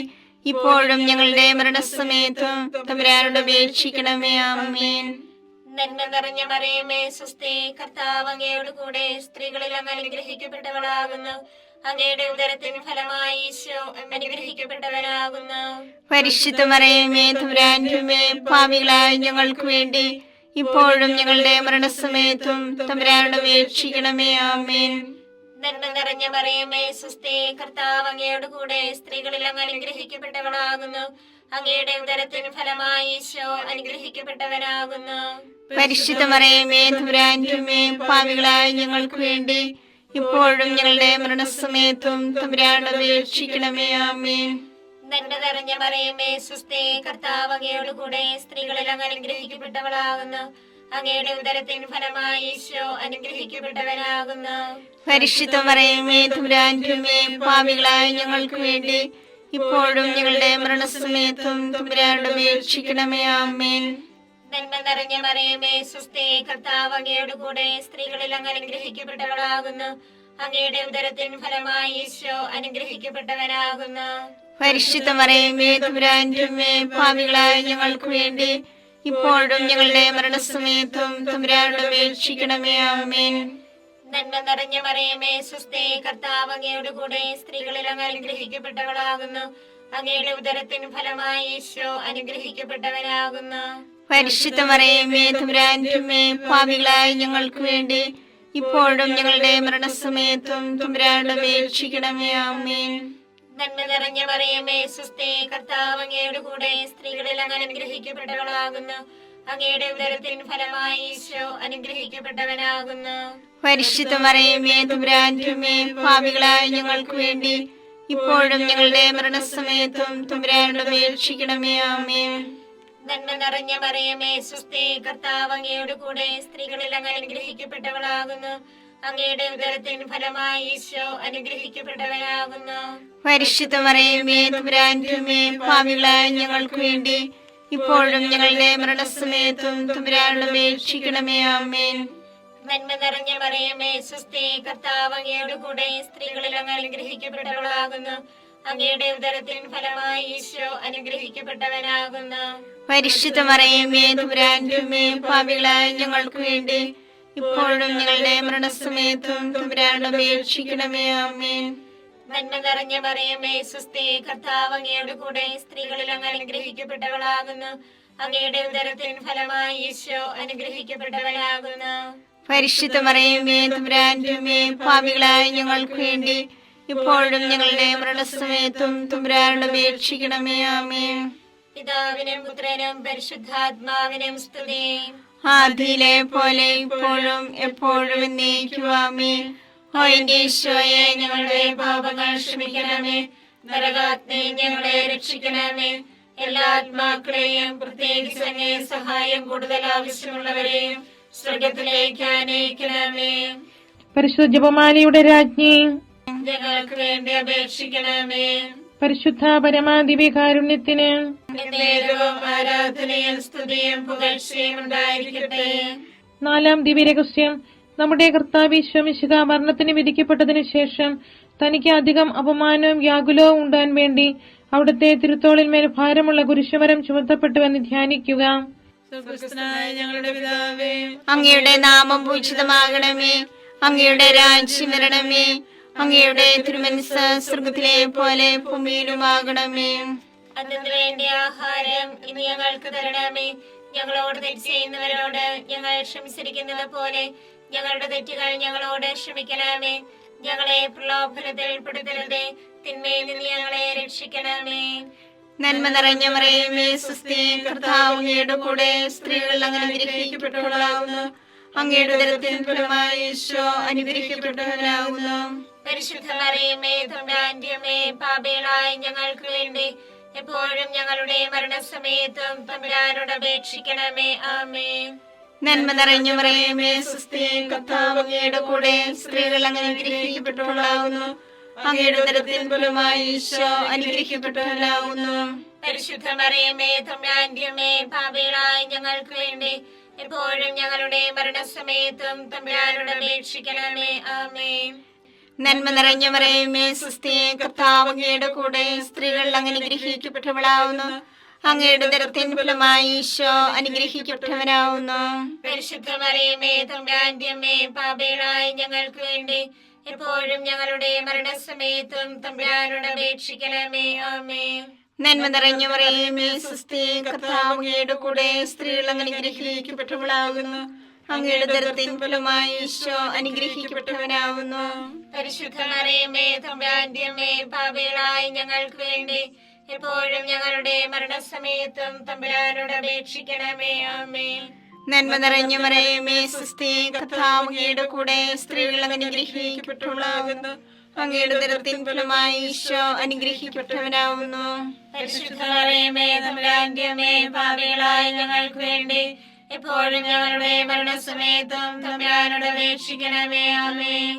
ഇപ്പോഴും ഞങ്ങളുടെ മരണസമയത്തും തമ്പുരാനോട് അപേക്ഷിക്കണമേ. ആമേൻ. നന്മ നിറഞ്ഞ മറിയമേ സ്വസ്തി, കർത്താവ് അങ്ങയോട് കൂടെ സ്ത്രീകളിൽ അങ്ങ് അനുഗ്രഹിക്കപ്പെട്ടവളാകുന്നു. അങ്ങയുടെ ഉദരത്തിൻ ഫലമായി ഈശോ അനുഗ്രഹിക്കപ്പെട്ടവനാകുന്നു. പരിശുദ്ധ മറിയമേ തമ്പുരാന്റെ അമ്മേ, പാപികളായ ഞങ്ങൾക്ക് വേണ്ടി ഇപ്പോഴും ഞങ്ങളുടെ മരണസമയത്തും തമ്പുരാനോട് അപേക്ഷിക്കണമേ. ആമേൻ. നന്മ നിറഞ്ഞ മറിയമേ സ്വസ്തി, കർത്താവ് അങ്ങയോട് കൂടെ സ്ത്രീകളിൽ അങ്ങ് അനുഗ്രഹിക്കപ്പെട്ടവളാകുന്നു. അങ്ങയുടെ ഉദരത്തിൻ ഫലമായി ഈശോ അനുഗ്രഹിക്കപ്പെട്ടവനാകുന്നു. പരിശുദ്ധ മറിയമേ തമ്പുരാന്റെ അമ്മേ, പാപികളായ ഞങ്ങൾക്ക് വേണ്ടി ഇപ്പോഴും ഞങ്ങളുടെ മരണസമയത്തും തമ്പുരാനോട് അപേക്ഷിക്കണമേ. ആമേൻ. നന്മ നിറഞ്ഞ മറിയമേ സ്വസ്തി, കർത്താവ് അങ്ങയോട് കൂടെ സ്ത്രീകളിൽ അങ്ങ് അനുഗ്രഹിക്കപ്പെട്ടവളാകുന്നു. അങ്ങയുടെ ഉദരത്തിൻ ഫലമായി ഈശോ അനുഗ്രഹിക്കപ്പെട്ടവനാകുന്നു. പരിശുദ്ധ മറിയമേ തമ്പുരാന്റെ അമ്മേ, പാപികളായ ഞങ്ങൾക്ക് വേണ്ടി ഇപ്പോഴും ഞങ്ങളുടെ മരണസമയത്തും തമ്പുരാനോട് അപേക്ഷിക്കണമേ. ആമേൻ. നന്മ നിറഞ്ഞ മറിയമേ സ്വസ്തി, കർത്താവ് അങ്ങയോട് കൂടെ സ്ത്രീകളിൽ അങ്ങ് അനുഗ്രഹിക്കപ്പെട്ടവളാകുന്നു. അങ്ങയുടെ ഉദരത്തിൻ ഫലമായി ഈശോ അനുഗ്രഹിക്കപ്പെട്ടവനാകുന്നു. പരിശുദ്ധ മറിയമേ തമ്പുരാന്റെ അമ്മേ, പാപികളായ ഞങ്ങൾക്ക് വേണ്ടി ഇപ്പോഴും ഞങ്ങളുടെ മരണസമയത്തും തമ്പുരാനോട് അപേക്ഷിക്കണമേ. ആമേൻ. നന്മ നിറഞ്ഞ മറിയമേ സ്വസ്തി, കർത്താവ് അങ്ങയോട് കൂടെ സ്ത്രീകളിൽ അങ്ങ് അനുഗ്രഹിക്കപ്പെട്ടവളാകുന്നു. അങ്ങയുടെ ഉദരത്തിൻ ഫലമായി ഈശോ അനുഗ്രഹിക്കപ്പെട്ടവനാകുന്നു. പരിശുദ്ധ മറിയമേ തമ്പുരാന്റെ അമ്മേ, പാപികളായ ഞങ്ങൾക്ക് വേണ്ടി ഇപ്പോഴും ഞങ്ങളുടെ മരണസമയത്തും തമ്പുരാനോട് അപേക്ഷിക്കണമേ. ആമേൻ. നന്മ നിറഞ്ഞ മറിയമേ സ്വസ്തി, കർത്താവ് അങ്ങയോട് കൂടെ സ്ത്രീകളിൽ അങ്ങ് അനുഗ്രഹിക്കപ്പെട്ടവളാകുന്നു. അങ്ങയുടെ ഉദരത്തിൻ ഫലമായി ഈശോ അനുഗ്രഹിക്കപ്പെട്ടവനാകുന്നു. പരിശുദ്ധ മറിയമേ തമ്പുരാന്റെ അമ്മേ, പാപികളായ ഞങ്ങൾക്ക് വേണ്ടി ഇപ്പോഴും ഞങ്ങളുടെ മരണസമയത്തും തമ്പുരാനോട് അപേക്ഷിക്കണമേ. ആമേൻ. നന്മ നിറഞ്ഞ മറിയമേ സ്വസ്തി, കർത്താവ് അങ്ങയോട് കൂടെ സ്ത്രീകളിൽ അങ്ങ് അനുഗ്രഹിക്കപ്പെട്ടവളാകുന്നു. അങ്ങയുടെ ഉദരത്തിൻ ഫലമായി ഈശോ അനുഗ്രഹിക്കപ്പെട്ടവനാകുന്നു. പരിശുദ്ധ മറിയമേ തമ്പുരാന്റെ അമ്മേ, പാപികളായ ഞങ്ങൾക്ക് വേണ്ടി ഇപ്പോഴും ഞങ്ങളുടെ മരണസമയത്തും തമ്പുരാനോട് അപേക്ഷിക്കണമേ. ആമേൻ. നന്മ നിറഞ്ഞ മറിയമേ സ്വസ്തി, കർത്താവ് അങ്ങയോട് കൂടെ സ്ത്രീകളിൽ അങ്ങ് അനുഗ്രഹിക്കപ്പെട്ടവളാകുന്നു. അങ്ങയുടെ ഉദരത്തിൻ ഫലമായി ഈശോ അനുഗ്രഹിക്കപ്പെട്ടവനാകുന്നു. പരിശുദ്ധ മറിയമേ തമ്പുരാന്റെ അമ്മേ, പാപികളായ ഞങ്ങൾക്ക് വേണ്ടി ഇപ്പോഴും ഞങ്ങളുടെ മരണസമയത്തും തമ്പുരാനോട് അപേക്ഷിക്കണമേ. ആമേൻ. നന്മ നിറഞ്ഞ മറിയമേ സ്വസ്തി, കർത്താവ് അങ്ങയോട് കൂടെ സ്ത്രീകളിൽ അങ്ങ് അനുഗ്രഹിക്കപ്പെട്ടവളാകുന്നു. അങ്ങയുടെ ഉദരത്തിൻ ഫലമായി ഈശോ അനുഗ്രഹിക്കപ്പെട്ടവനാകുന്നു. പരിശുദ്ധ മറിയമേ തമ്പുരാന്റെ അമ്മേ, പാപികളായ ഞങ്ങൾക്ക് വേണ്ടി ഇപ്പോഴും ഞങ്ങളുടെ മരണസമയത്തും തമ്പുരാനോട് അപേക്ഷിക്കണമേ. ആമേൻ. പിതാവിനും പുത്രനും പരിശുദ്ധാത്മാവിനും സ്തുതി. ആദിയിലെ പോലെ ഇപ്പോഴും എപ്പോഴും എന്നേക്കും. ആമേൻ. ഓ എന്റെ ഈശോയെ, ഞങ്ങളുടെ പാപങ്ങൾ ക്ഷമിക്കണമേ. നരകാഗ്നി ഞങ്ങളെ രക്ഷിക്കണമേ. എല്ലാ ആത്മാക്കളെയും പ്രത്യേകിച്ച് അങ്ങേ സഹായം കൂടുതൽ ആവശ്യമുള്ളവരെയും സ്വർഗത്തിലേക്ക് അനയിക്കണമേ. പരിശുദ്ധ ജപമാലയുടെ രാജ്ഞി, ഞങ്ങൾക്ക് വേണ്ടി അപേക്ഷിക്കണമേ. പരിശുദ്ധ പരമാദിവ്യകാരുണ്യത്തിന് എന്നേരവും ആരാധനയും സ്തുതിയും പുകഴ്ചയും ഉണ്ടായിരിക്കട്ടെ. 4-ാം ദിവ്യരഹസ്യം. നമ്മുടെ കർത്താവ് ഈശോ മിശിഹാ മരണത്തിന് വിധിക്കപ്പെട്ടതിനു ശേഷം തനിക്ക് അധികം അപമാനവും വ്യാകുലവും ഉണ്ടാൻ വേണ്ടി അവിടുത്തെ തിരുത്തോളിന്മേൽ ഭാരമുള്ള കുരിശുമരം ചുമത്തപ്പെട്ടുവെന്ന് ധ്യാനിക്കുക. സ്വർഗ്ഗസ്ഥനായ ഞങ്ങളുടെ പിതാവേ, അങ്ങയുടെ നാമം പൂജിതമാകണമേ. അങ്ങയുടെ രാജ്യം വരണമേ. അങ്ങയുടെ തിരുമനസ്സ് സ്വർഗത്തിലെ പോലെ ഭൂമിയിലുമാകണമേ. അതിനു വേണ്ടി ആഹാരം ഇനി ഞങ്ങൾക്ക് തരണമേ. ഞങ്ങളോട് തെറ്റ് ചെയ്യുന്നവരോട് ഞങ്ങൾ ക്ഷമിച്ചിരിക്കുന്നത് പോലെ ഞങ്ങളുടെ തെറ്റുകൾ ഞങ്ങളോട് ക്ഷമിക്കണമേ. ഞങ്ങളെ പ്രലോഭനത്തിൽ പെടുത്തരുതേ, തിന്മയിൽ നിന്ന് ഞങ്ങളെ രക്ഷിക്കണമേ. നന്മ നിറഞ്ഞ മറിയമേ സ്വസ്തി, കർത്താവ് അങ്ങയുടെ കൂടെ സ്ത്രീകൾ അങ്ങ് അനുഗ്രഹിക്കപ്പെട്ടവളാകുന്നു. അങ്ങയുടെ ഉദരത്തിൻ ഫലമായി ഈശോ അനുഗ്രഹിക്കപ്പെട്ടവനാകുന്നു. പരിശുദ്ധ മറിയമേ തമ്പുരാന്റെ അമ്മേ, പാപികളായ ഞങ്ങൾക്ക് വേണ്ടി എപ്പോഴും ഞങ്ങളുടെ മരണസമയത്തും തമ്പുരാനോട് അപേക്ഷിക്കണമേ. ആമേൻ. നന്മ നിറഞ്ഞ മറിയമേ സ്വസ്തി, കർത്താവ് അങ്ങയുടെ കൂടെ സ്ത്രീകൾ അങ്ങ് അനുഗ്രഹിക്കപ്പെട്ടവളാകുന്നു. അങ്ങയുടെ ഉദരത്തിൻ ഫലമായി ഈശോ അനുഗ്രഹിക്കപ്പെട്ടവനാകുന്നു. പരിശുദ്ധ മറിയമേ തമ്പുരാന്റെ അമ്മേ, പാപികളായ ഞങ്ങൾക്ക് വേണ്ടി എപ്പോഴും ഞങ്ങളുടെ മരണസമയത്തും തമ്പുരാനോട് അപേക്ഷിക്കണമേ. ആമേൻ. നന്മ നിറഞ്ഞ മറിയമേ സ്വസ്തി, കർത്താവ് അങ്ങയുടെ കൂടെ സ്ത്രീകൾ അങ്ങ് അനുഗ്രഹിക്കപ്പെട്ടവളാകുന്നു. അങ്ങയുടെ ഉദരത്തിൻ ഫലമായി ഈശോ അനുഗ്രഹിക്കപ്പെട്ടവനാകുന്നു. പരിശുദ്ധ മറിയമേ തമ്പുരാന്റെ അമ്മേ, പാപികളായ ഞങ്ങൾക്ക് വേണ്ടി എപ്പോഴും ഞങ്ങളുടെ മരണസമയത്തും തമ്പുരാനോട് അപേക്ഷിക്കണമേ. ആമേൻ. നന്മ നിറഞ്ഞ മറിയമേ സ്വസ്തി, കർത്താവ് അങ്ങയുടെ കൂടെ സ്ത്രീകൾ അങ്ങ് അനുഗ്രഹിക്കപ്പെട്ടവളാകുന്നു. അങ്ങയുടെ ഉദരത്തിൻ ഫലമായി ഈശോ അനുഗ്രഹിക്കപ്പെട്ടവനാകുന്നു. പരിശുദ്ധ മറിയമേ തമ്പുരാന്റെ അമ്മേ, പാപികളായ ഞങ്ങൾക്ക് വേണ്ടി എപ്പോഴും ഞങ്ങളുടെ മരണസമയത്തും തമ്പുരാനോട് അപേക്ഷിക്കണമേ. ആമേൻ. നന്മ നിറഞ്ഞ മറിയമേ സ്വസ്തി, കർത്താവ് അങ്ങയുടെ കൂടെ സ്ത്രീകൾ അങ്ങ് അനുഗ്രഹിക്കപ്പെട്ടവളാകുന്നു. അങ്ങയുടെ ഉദരത്തിൻ ഫലമായി ഈശോ അനുഗ്രഹിക്കപ്പെട്ടവനാകുന്നു. പരിശുദ്ധ മറിയമേ തമ്പുരാന്റെ അമ്മേ, പാപികളായ ഞങ്ങൾക്ക് വേണ്ടി എപ്പോഴും ഞങ്ങളുടെ മരണസമയത്തും തമ്പുരാനോട് അപേക്ഷിക്കണമേ. ആമേൻ.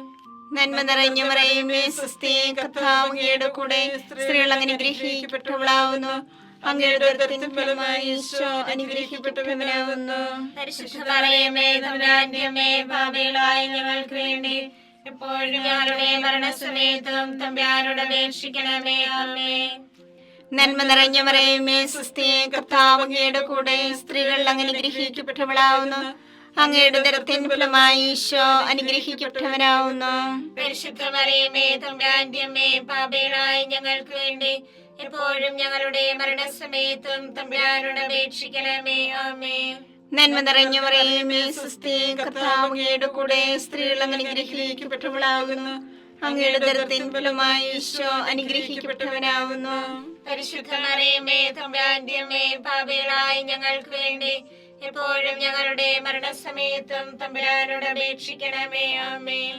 നന്മ നിറഞ്ഞ മറിയമേ സ്വസ്തി, കർത്താവ് അങ്ങയുടെ കൂടെ സ്ത്രീകൾ അങ്ങ് അനുഗ്രഹിക്കപ്പെട്ടവളാകുന്നു. അങ്ങയുടെ ഉദരത്തിൻ ഫലമായി ഈശോ അനുഗ്രഹിക്കപ്പെട്ടവനാകുന്നു. പരിശുദ്ധ മറിയമേ തമ്പുരാന്റെ അമ്മേ, പാപികളായ ഞങ്ങൾക്ക് വേണ്ടി എപ്പോഴും ഞങ്ങളുടെ മരണസമയത്തും തമ്പുരാനോട് അപേക്ഷിക്കണമേ. ആമേൻ. നന്മ നിറഞ്ഞ മറിയമേ സ്വസ്തി, കർത്താവ് അങ്ങയുടെ കൂടെ സ്ത്രീകൾ അങ്ങ് അനുഗ്രഹിക്കപ്പെട്ടവളാകുന്നു. അങ്ങയുടെ ഉദരത്തിൻ ഫലമായി ഈശോ അനുഗ്രഹിക്കപ്പെട്ടവനാകുന്നു. പരിശുദ്ധ മറിയമേ തമ്പുരാന്റെ അമ്മേ, പാപികളായ ഞങ്ങൾക്ക് വേണ്ടി എപ്പോഴും ഞങ്ങളുടെ മരണസമയത്തും തമ്പുരാനോട് അപേക്ഷിക്കണമേ. ആമേൻ. നന്മ നിറഞ്ഞ മറിയമേ സ്വസ്തി, കർത്താവ് അങ്ങയുടെ കൂടെ സ്ത്രീകൾ അങ്ങ് അനുഗ്രഹിക്കപ്പെട്ടവളാകുന്നു. അങ്ങയുടെ ഉദരത്തിൻ ഫലമായി ഈശോ അനുഗ്രഹിക്കപ്പെട്ടവനാകുന്നു. പരിശുദ്ധ മറിയമേ തമ്പുരാന്റെ അമ്മേ, പാപികളായ ഞങ്ങൾക്ക് വേണ്ടി എപ്പോഴും ഞങ്ങളുടെ മരണസമയത്തും തമ്പുരാനോട് അപേക്ഷിക്കണമേ. ആമേൻ.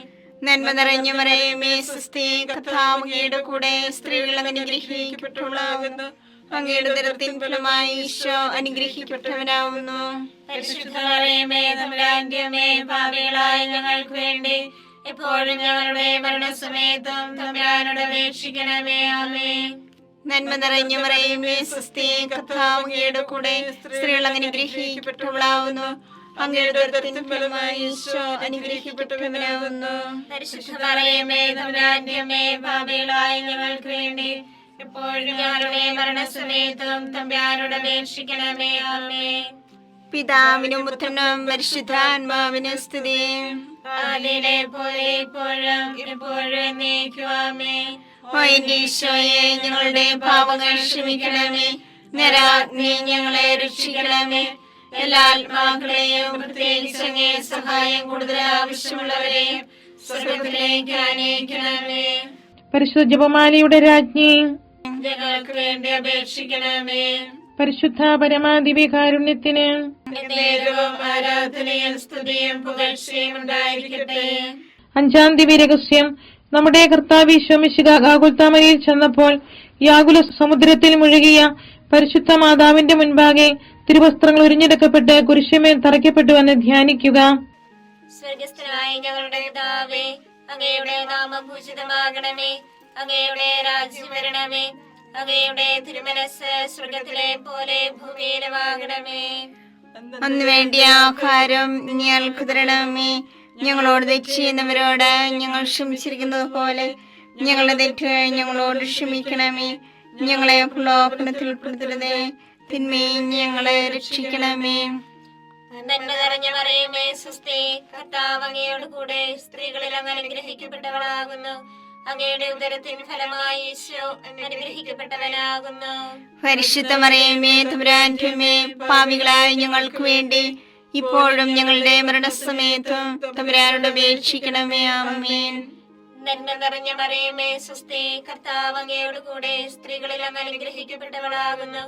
നന്മ നിറഞ്ഞ മറിയമേ സ്വസ്തി, കർത്താവ് അങ്ങയുടെ കൂടെ സ്ത്രീകൾ അനുഗ്രഹിക്കപ്പെട്ടവളാകുന്നു. അങ്ങയുടെ ഉദരത്തിൻ ഫലമായി ഈശോ അനുഗ്രഹിക്കപ്പെട്ടവനാവുന്നു. പരിശുദ്ധ മറിയമേ തമ്പുരാന്റെ അമ്മേ, പാപികളായ ഞങ്ങൾക്ക് വേണ്ടി എപ്പോഴും ഞങ്ങളുടെ മരണസമയത്തും തമ്പുരാനോട് അപേക്ഷിക്കണമേ. ആമേൻ. നന്മ നിറഞ്ഞ മറിയമേ സ്വസ്തി, കർത്താവ് അങ്ങയുടെ കൂടെ സ്ത്രീകൾ അനുഗ്രഹിക്കപ്പെട്ടവളാവുന്നു. അങ്ങയുടെ ഉദരത്തിൻ ഫലമായി ഈശോ അനുഗ്രഹിക്കപ്പെട്ടവനാവുന്നു. പരിശുദ്ധ മറിയമേ തമ്പുരാന്റെ അമ്മേ, പാപികളായ ഞങ്ങൾക്ക് വേണ്ടി എപ്പോഴും ഞങ്ങളുടെ മരണസമയത്തും തമ്പുരാനോട് അപേക്ഷിക്കണമേ. ആമേൻ. പിതാവിനും പുത്രനും പരിശുദ്ധാത്മാവിനും സ്തുതി. ആദിയിലെ പോലെ ഇപ്പോഴും എപ്പോഴും എന്നേക്കും. ആമേൻ. ഓ എന്റെ ഈശോയെ, ഞങ്ങളുടെ പാപങ്ങൾ ക്ഷമിക്കണമേ. നരാഗ്നി ഞങ്ങളെ രക്ഷിക്കണമേ. എല്ലാ ആത്മാക്കളെയും പ്രത്യേകിച്ച് അങ്ങേ സഹായം കൂടുതൽ ആവശ്യമുള്ളവരെയും സ്വർഗത്തിലേക്ക് ആനയിക്കണമേ. പരിശുദ്ധ ജപമാലയുടെ രാജ്ഞി, ഞങ്ങൾക്ക് വേണ്ടി അപേക്ഷിക്കണമേ. പരിശുദ്ധ പരമാദിവ്യകാരുണ്യത്തിന് നേരവും ആരാധനയും സ്തുതിയും പുകഴ്ചയും ഉണ്ടായിരിക്കട്ടെ. 5-ാം ദിവ്യരഹസ്യം. നമ്മുടെ കർത്താവ് ഈശോ മിശിഹാ ഗാഗുൽത്താമലയിൽ ചെന്നപ്പോൾ യാകുല സമുദ്രത്തിൽ മുഴുകിയ പരിശുദ്ധ മാതാവിന്റെ മുൻപാകെ തിരുവസ്ത്രങ്ങൾ ഉരിഞ്ഞെടുക്കപ്പെട്ട് കുരിശുമേൽ തറയ്ക്കപ്പെട്ടുവെന്ന് ധ്യാനിക്കുക. സ്വർഗസ്ഥനായ ഞങ്ങളുടെ പിതാവേ, അങ്ങയുടെ നാമം പൂജിതമാകണമേ. അങ്ങയുടെ രാജ്യം വരണമേ. അങ്ങയുടെ തിരുമനസ് സ്വർഗത്തിലെ പോലെ ഭൂമിയിലുമാകണമേ. അന്ന് വേണ്ടിയ ആഹാരം ഞങ്ങൾക്ക് തരണമേ. ഞങ്ങളോട് തെറ്റ് ചെയ്യുന്നവരോട് ഞങ്ങൾ ക്ഷമിച്ചിരിക്കുന്നത് പോലെ ഞങ്ങളുടെ തെറ്റുകൾ ഞങ്ങളോട് ക്ഷമിക്കണമേ. ഞങ്ങളെ പ്രലോഭനത്തിൽ ഉൾപ്പെടുത്തരുതേ, തിന്മയും ഞങ്ങളെ രക്ഷിക്കണമേ. നന്മ നിറഞ്ഞ മറിയമേ സ്വസ്തി, കർത്താവ് അങ്ങയോട് കൂടെ സ്ത്രീകളിൽ അങ്ങ് അനുഗ്രഹിക്കപ്പെട്ടവളാകുന്നു. അങ്ങയുടെ ഉദരത്തിൻ ഫലമായി ഈശോ അനുഗ്രഹിക്കപ്പെട്ടവനാകുന്നു. പരിശുദ്ധ മറിയമേ തമ്പുരാന്റെ അമ്മേ, പാപികളായ ഞങ്ങൾക്ക് വേണ്ടി ഇപ്പോഴും ഞങ്ങളുടെ മരണസമയത്തും തമ്പുരാനോട് അപേക്ഷിക്കണമേ. ആമേൻ. നന്മ നിറഞ്ഞ മറിയമേ സ്വസ്തി, കർത്താവ് അങ്ങയോട് കൂടെ സ്ത്രീകളിൽ അങ്ങ് അനുഗ്രഹിക്കപ്പെട്ടവളാകുന്നു.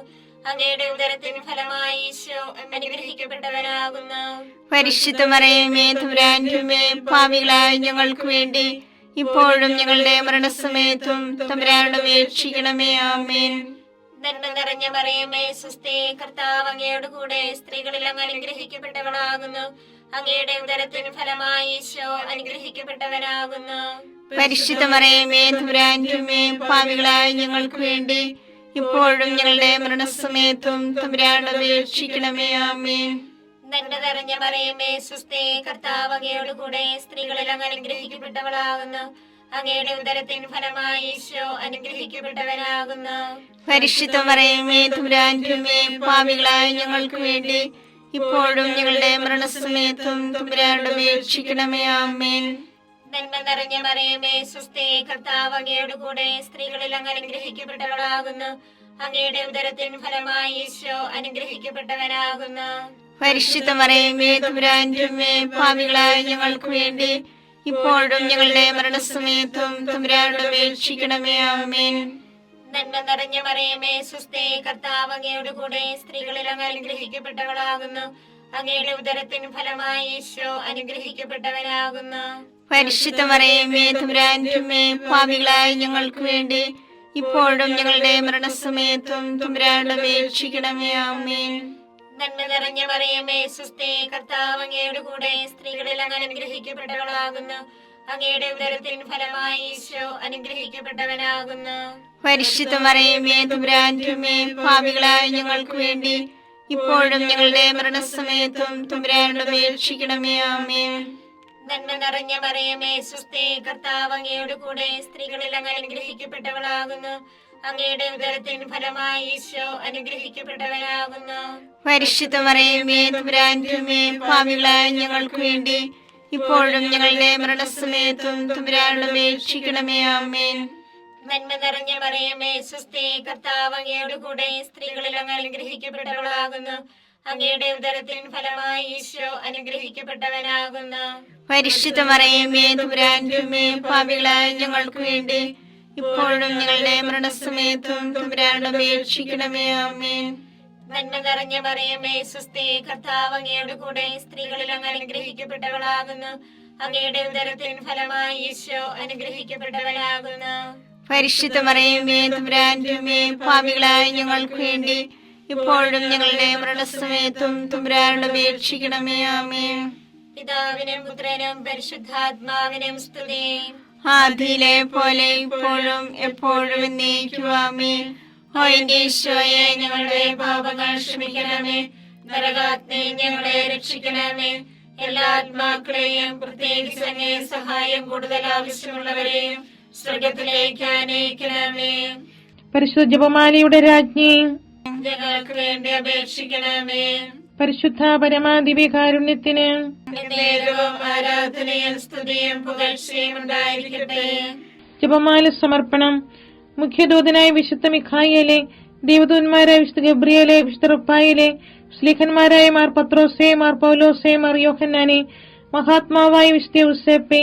അങ്ങയുടെ ഉദരത്തിൻ ഫലമായി ഈശോ അനുഗ്രഹിക്കപ്പെട്ടവനാകുന്നു. പരിശുദ്ധ മറിയമേ തമ്പുരാന്റെ അമ്മേ, പാപികളായ ഞങ്ങൾക്ക് വേണ്ടി ഇപ്പോഴും ഞങ്ങളുടെ മരണസമയത്തും തമ്പുരാനോട് അപേക്ഷിക്കണമേ. ആമേൻ. നന്മ നിറഞ്ഞ മറിയമേ സ്വസ്തി, കർത്താവ് അങ്ങയോട് കൂടെ സ്ത്രീകളിൽ അങ്ങ് അനുഗ്രഹിക്കപ്പെട്ടവളാകുന്നു. അങ്ങയുടെ ഉദരത്തിൻ ഫലമായി ഈശോ അനുഗ്രഹിക്കപ്പെട്ടവനാകുന്നു. പരിശുദ്ധ മറിയമേ തമ്പുരാന്റെ അമ്മേ, പാപികളായ ഞങ്ങൾക്ക് വേണ്ടി ഇപ്പോഴും ഞങ്ങളുടെ മരണസമയത്തും തമ്പുരാനോട് അപേക്ഷിക്കണമേ. ആമേൻ. നന്മ നിറഞ്ഞ മറിയമേ സ്വസ്തി, കർത്താവ് അങ്ങയോട് കൂടെ സ്ത്രീകളിൽ അങ്ങ് അനുഗ്രഹിക്കപ്പെട്ടവളാകുന്നു. അങ്ങയുടെ ഉദരത്തിൻ ഫലമായി ഈശോ അനുഗ്രഹിക്കപ്പെട്ടവനാകുന്നു. പരിശുദ്ധ മറിയമേ തമ്പുരാന്റെ അമ്മേ, പാപികളായ ഞങ്ങൾക്ക് വേണ്ടി ഇപ്പോഴും ഞങ്ങളുടെ മരണസമയത്തും തമ്പുരാനോട് അപേക്ഷിക്കണമേ. ആമേൻ. നന്മ നിറഞ്ഞ മറിയമേ സ്വസ്തി, കർത്താവ് അങ്ങയോട് കൂടെ സ്ത്രീകളിൽ അങ്ങ് അനുഗ്രഹിക്കപ്പെട്ടവളാകുന്നു. അങ്ങയുടെ ഉദരത്തിൻ ഫലമായി ഈശോ അനുഗ്രഹിക്കപ്പെട്ടവനാകുന്നു. പരിശുദ്ധ മറിയമേ തമ്പുരാന്റെ അമ്മേ, പാപികളായ ഞങ്ങൾക്ക് വേണ്ടി ഇപ്പോഴും ഞങ്ങളുടെ മരണസമയത്തും തമ്പുരാനോട് അപേക്ഷിക്കണമേ. ആമേൻ. നന്മ നിറഞ്ഞ മറിയമേ സ്വസ്തി, കർത്താവ് അങ്ങയോട് കൂടെ സ്ത്രീകളിൽ അങ്ങ് അനുഗ്രഹിക്കപ്പെട്ടവളാകുന്നു. അങ്ങയുടെ ഉദരത്തിൻ ഫലമായി ഈശോ അനുഗ്രഹിക്കപ്പെട്ടവനാകുന്നു. പരിശുദ്ധ മറിയമേ തമ്പുരാന്റെ അമ്മേ, പാപികളായ ഞങ്ങൾക്ക് വേണ്ടി ഇപ്പോഴും ഞങ്ങളുടെ മരണസമയത്തും തമ്പുരാനോട് അപേക്ഷിക്കണമേ. ആമേൻ. നന്മ നിറഞ്ഞ മറിയമേ സ്വസ്തി, കർത്താവ് അങ്ങയോട് കൂടെ സ്ത്രീകളിൽ അങ്ങ് അനുഗ്രഹിക്കപ്പെട്ടവളാകുന്നു. അങ്ങയുടെ ഉദരത്തിൻ ഫലമായി ഈശോ അനുഗ്രഹിക്കപ്പെട്ടവനാകുന്നു. പരിശുദ്ധ മറിയമേ തമ്പുരാന്റെ അമ്മേ, പാപികളായ ഞങ്ങൾക്ക് വേണ്ടി ഇപ്പോഴും ഞങ്ങളുടെ മരണസമയത്തും തമ്പുരാനോട് അപേക്ഷിക്കണമേ. ആമേൻ. നന്മ നിറഞ്ഞ മറിയമേ സ്വസ്തി, കർത്താവ് അങ്ങയോട് കൂടെ സ്ത്രീകളിൽ അങ്ങ് അനുഗ്രഹിക്കപ്പെട്ടവളാകുന്നു. അങ്ങയുടെ ഉദരത്തിൻ ഫലമായി ഈശോ അനുഗ്രഹിക്കപ്പെട്ടവനാകുന്നു. പരിശുദ്ധ മറിയമേ തമ്പുരാന്റെ അമ്മേ, പാപികളായ ഞങ്ങൾക്ക് വേണ്ടി ഇപ്പോഴും ഞങ്ങളുടെ മരണസമയത്തും തമ്പുരാനോട് അപേക്ഷിക്കണമേ. ആമേൻ. നന്മ നിറഞ്ഞ മറിയമേ സ്വസ്തി, കർത്താവ് അങ്ങയോട് കൂടെ സ്ത്രീകളിൽ അങ്ങ് അനുഗ്രഹിക്കപ്പെട്ടവളാകുന്നു. അങ്ങയുടെ ഉദരത്തിൻ ഫലമായി ഈശോ അനുഗ്രഹിക്കപ്പെട്ടവനാകുന്നു. പരിശുദ്ധ മറിയമേ തമ്പുരാന്റെ അമ്മേ, പാപികളായ ഞങ്ങൾക്ക് വേണ്ടി ഇപ്പോഴും ഞങ്ങളുടെ മരണസമയത്തും തമ്പുരാനോട് അപേക്ഷിക്കണമേ. ആമേൻ. നന്മ നിറഞ്ഞ മറിയമേ സ്വസ്തി, കർത്താവ് അങ്ങയുടെ കൂടെ സ്ത്രീകളിൽ അങ്ങ് അനുഗ്രഹിക്കപ്പെട്ടവളാകുന്നു. അങ്ങയുടെ ഉദരത്തിൻ ഫലമായി ഈശോ അനുഗ്രഹിക്കപ്പെട്ടവനാകുന്നു. പരിശുദ്ധ മറിയമേ തമ്പുരാന്റെ അമ്മേ, പാപികളായ ഞങ്ങൾക്ക് വേണ്ടി ഇപ്പോഴും ഞങ്ങളുടെ മരണസമയത്തും തമ്പുരാനോട് അപേക്ഷിക്കണമേ. ആമേൻ. പിതാവിനും പുത്രനും പരിശുദ്ധാത്മാവിനും സ്തുതി. ആദിയിലെ പോലെ ഇപ്പോഴും എപ്പോഴും എന്നേക്കും. ആമേൻ. ഓ എന്റെ ഈശോയെ, ഞങ്ങളുടെ പാപങ്ങൾ ക്ഷമിക്കണമേ. നരകാഗ്നി ഞങ്ങളെ രക്ഷിക്കണമേ. എല്ലാ ആത്മാക്കളെയും, പ്രത്യേകിച്ച് അങ്ങേ സഹായം കൂടുതൽ ആവശ്യമുള്ളവരെയും സ്വർഗത്തിലേക്ക് ആനയിക്കണമേ. പരിശുദ്ധ ജപമാലയുടെ രാജ്ഞി, ഞങ്ങൾക്ക് വേണ്ടി അപേക്ഷിക്കണമേ. പരിശുദ്ധ പരമാദിവ്യകാരുണ്യത്തിന് നേരവും ആരാധനയും സ്തുതിയും പുകഴ്ചയും ഉണ്ടായിരിക്കട്ടെ. ജപമാല സമർപ്പണം. മുഖ്യദൂതനായ വിശുദ്ധ മിഖായേലെ, ദേവദൂതന്മാരായ വിശുദ്ധ ഗബ്രിയേലെ, വിശുദ്ധ റുപ്പായേലെ, സ്ലീഹന്മാരായ മാർ പത്രോസേ, മാർ പൗലോസേ, മാർ യോഹന്നാനെ, മഹാത്മാവായ വിശുദ്ധ യൂസേപ്പേ,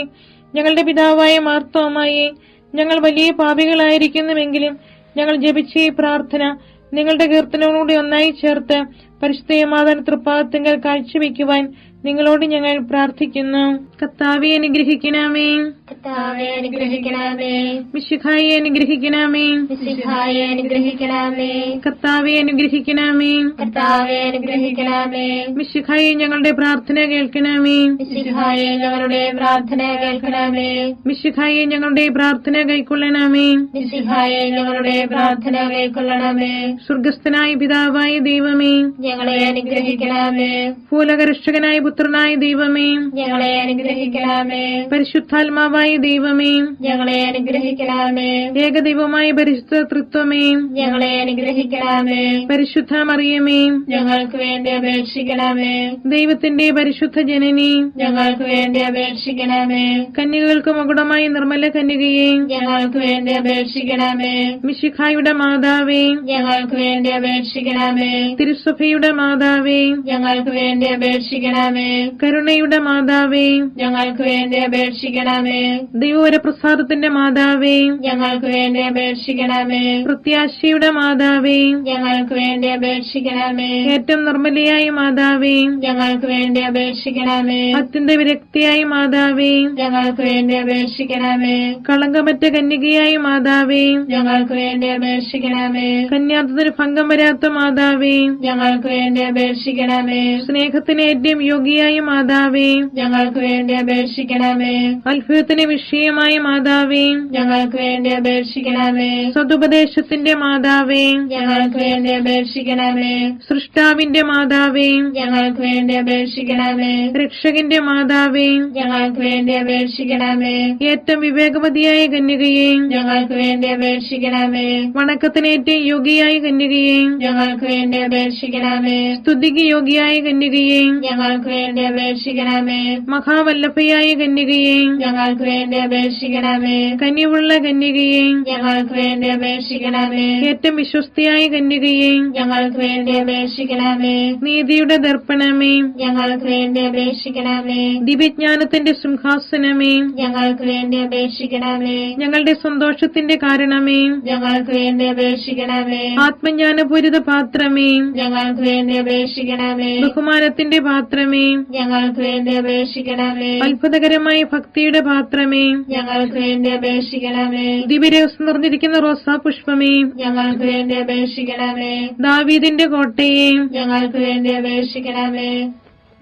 ഞങ്ങളുടെ പിതാവായ മാർത്തോമായെ, ഞങ്ങൾ വലിയ പാപികളായിരിക്കുന്നുവെങ്കിലും ഞങ്ങൾ ജപിച്ച ഈ പ്രാർത്ഥന നിങ്ങളുടെ കീർത്തനങ്ങളോട് ഒന്നായി ചേർത്ത് പരിശുദ്ധ മാതാവിന്റെ തൃപ്പാദത്തിങ്കൽ കാഴ്ചവെക്കുവാൻ നിങ്ങളോട് ഞങ്ങൾ പ്രാർത്ഥിക്കുന്നു. കർത്താവേ അനുഗ്രഹിക്കണമേ. കർത്താവേ അനുഗ്രഹിക്കണമേ. മിശിഹായെ അനുഗ്രഹിക്കണമേ. മിശിഹായെ അനുഗ്രഹിക്കണമേ. കർത്താവേ അനുഗ്രഹിക്കണമേ. കർത്താവേ അനുഗ്രഹിക്കണമേ. മിശിഹായെ ഞങ്ങളുടെ പ്രാർത്ഥന കേൾക്കണമേ. മിശിഹായെ ഞങ്ങളുടെ പ്രാർത്ഥന കേൾക്കണമേ. മിശിഹായെ ഞങ്ങളുടെ പ്രാർത്ഥന കൈക്കൊള്ളണമേ. മിശിഹായെ ഞങ്ങളുടെ പ്രാർത്ഥന കൈക്കൊള്ളണമേ. സ്വർഗസ്ഥനായ പിതാവായ ദൈവമേ, ഞങ്ങളെ അനുഗ്രഹിക്കണമേ. ഭൂലോകരക്ഷകനായ പുത്രനായ ദൈവമേ, ഞങ്ങളെ അനുഗ്രഹിക്കണമേ. പരിശുദ്ധാത്മാവായ ദൈവമേ, ഞങ്ങളെ അനുഗ്രഹിക്കണമേ. ഏകദൈവമായ പരിശുദ്ധ തൃത്വമേ, ഞങ്ങളെ അനുഗ്രഹിക്കണമേ. പരിശുദ്ധ മറിയമേ, ഞങ്ങൾക്ക് വേണ്ടി അപേക്ഷിക്കണമേ. ദൈവത്തിന്റെ പരിശുദ്ധ ജനനി, ഞങ്ങൾക്ക് വേണ്ടി അപേക്ഷിക്കണമേ. കന്യകൾക്ക് മകുടമായ നിർമ്മല കന്യകയെ, ഞങ്ങൾക്ക് വേണ്ടി അപേക്ഷിക്കണമേ. മിശിഹായുടെ മാതാവേ, ഞങ്ങൾക്ക് വേണ്ടി അപേക്ഷിക്കണമേ. തിരുസഭയുടെ മാതാവേ, ഞങ്ങൾക്ക് വേണ്ടി അപേക്ഷിക്കണമേ. കരുണയുടെ മാതാവേ, ഞങ്ങൾക്ക് വേണ്ടി അപേക്ഷിക്കണമേ. ദൈവവരപ്രസാദത്തിന്റെ മാതാവേ, ഞങ്ങൾക്ക് വേണ്ടി അപേക്ഷിക്കണമേ. പ്രത്യാശയുടെ മാതാവേ, ഞങ്ങൾക്ക് വേണ്ടി അപേക്ഷിക്കണമേ. ഏറ്റവും നിർമ്മലയായ മാതാവേ, ഞങ്ങൾക്ക് വേണ്ടി അപേക്ഷിക്കണമേ. അത്യന്ത വിരക്തിയായ മാതാവേ, ഞങ്ങൾക്ക് വേണ്ടി അപേക്ഷിക്കണമേ. കളങ്കമറ്റ കന്യകയായ മാതാവേ, ഞങ്ങൾക്ക് വേണ്ടി അപേക്ഷിക്കണമേ. കന്യാത്വത്തിന് ഭംഗം വരാത്ത മാതാവേ, ഞങ്ങൾക്ക് വേണ്ടി അപേക്ഷിക്കണമേ. സ്നേഹത്തിന് ഏറ്റവും യോഗ്യയായ മാതാവേ, ഞങ്ങൾക്ക് വേണ്ടി അപേക്ഷിക്കണമേ. അത്ഭുതത്തിന് വിഷയമായ മാതാവേ, ഞങ്ങൾക്ക് വേണ്ടി അപേക്ഷിക്കണമേ. സതുപദേശത്തിന്റെ മാതാവേ, ഞങ്ങൾക്ക് വേണ്ടി അപേക്ഷിക്കണമേ. സൃഷ്ടാവിന്റെ മാതാവേ, ഞങ്ങൾക്ക് വേണ്ടി അപേക്ഷിക്കണമേ. രക്ഷകന്റെ മാതാവേ, ഞങ്ങൾക്ക് വേണ്ടി അപേക്ഷിക്കണമേ. ഏറ്റവും വിവേകവതിയായ കന്യകയെ, ഞങ്ങൾക്ക് വേണ്ടി അപേക്ഷിക്കണമേ. വണക്കത്തിന് ഏറ്റവും യോഗ്യയായ കന്യകയെ, ഞങ്ങൾക്ക് വേണ്ടി അപേക്ഷിക്കണമേ. സ്തുതിക്ക് യോഗ്യയായ കന്യകയെ, ഞങ്ങൾക്ക് വേണ്ടി അപേക്ഷിക്കണമേ. മഹാവല്ലഭയായ കന്യകയെ, ഞങ്ങൾക്ക് വേണ്ടി അപേക്ഷിക്കണമേ. കനിവുള്ള കന്യകയെ, ഞങ്ങൾക്ക് വേണ്ടി അപേക്ഷിക്കണമേ. ഏറ്റവും വിശ്വസ്തയായ കന്യകയെ, ഞങ്ങൾക്ക് വേണ്ടി അപേക്ഷിക്കണമേ. നീതിയുടെ ദർപ്പണമേ, ഞങ്ങൾക്ക് വേണ്ടി അപേക്ഷിക്കണമേ. ദിവ്യജ്ഞാനത്തിന്റെ സിംഹാസനമേ, ഞങ്ങൾക്ക് വേണ്ടി അപേക്ഷിക്കണമേ. ഞങ്ങളുടെ സന്തോഷത്തിന്റെ കാരണമേ, ഞങ്ങൾക്ക് വേണ്ടി അപേക്ഷിക്കണമേ. ആത്മജ്ഞാനപൂരിത പാത്രമേ, ഞങ്ങൾക്ക് വേണ്ടി അപേക്ഷിക്കണമേ. ബഹുമാനത്തിന്റെ പാത്രമേ, ഞങ്ങൾക്ക് വേണ്ടി അപേക്ഷിക്കണമേ. അത്ഭുതകരമായ ഭക്തിയുടെ പാത്രമേ, ഞങ്ങൾക്ക് വേണ്ടി അപേക്ഷിക്കണമേ. ദിവ്യരഹസ്യം നിറഞ്ഞിരിക്കുന്ന റോസാ പുഷ്പമേ, ഞങ്ങൾക്ക് വേണ്ടി അപേക്ഷിക്കണമേ. ദാവീദിന്റെ കോട്ടയെ, ഞങ്ങൾക്ക് വേണ്ടി അപേക്ഷിക്കണമേ.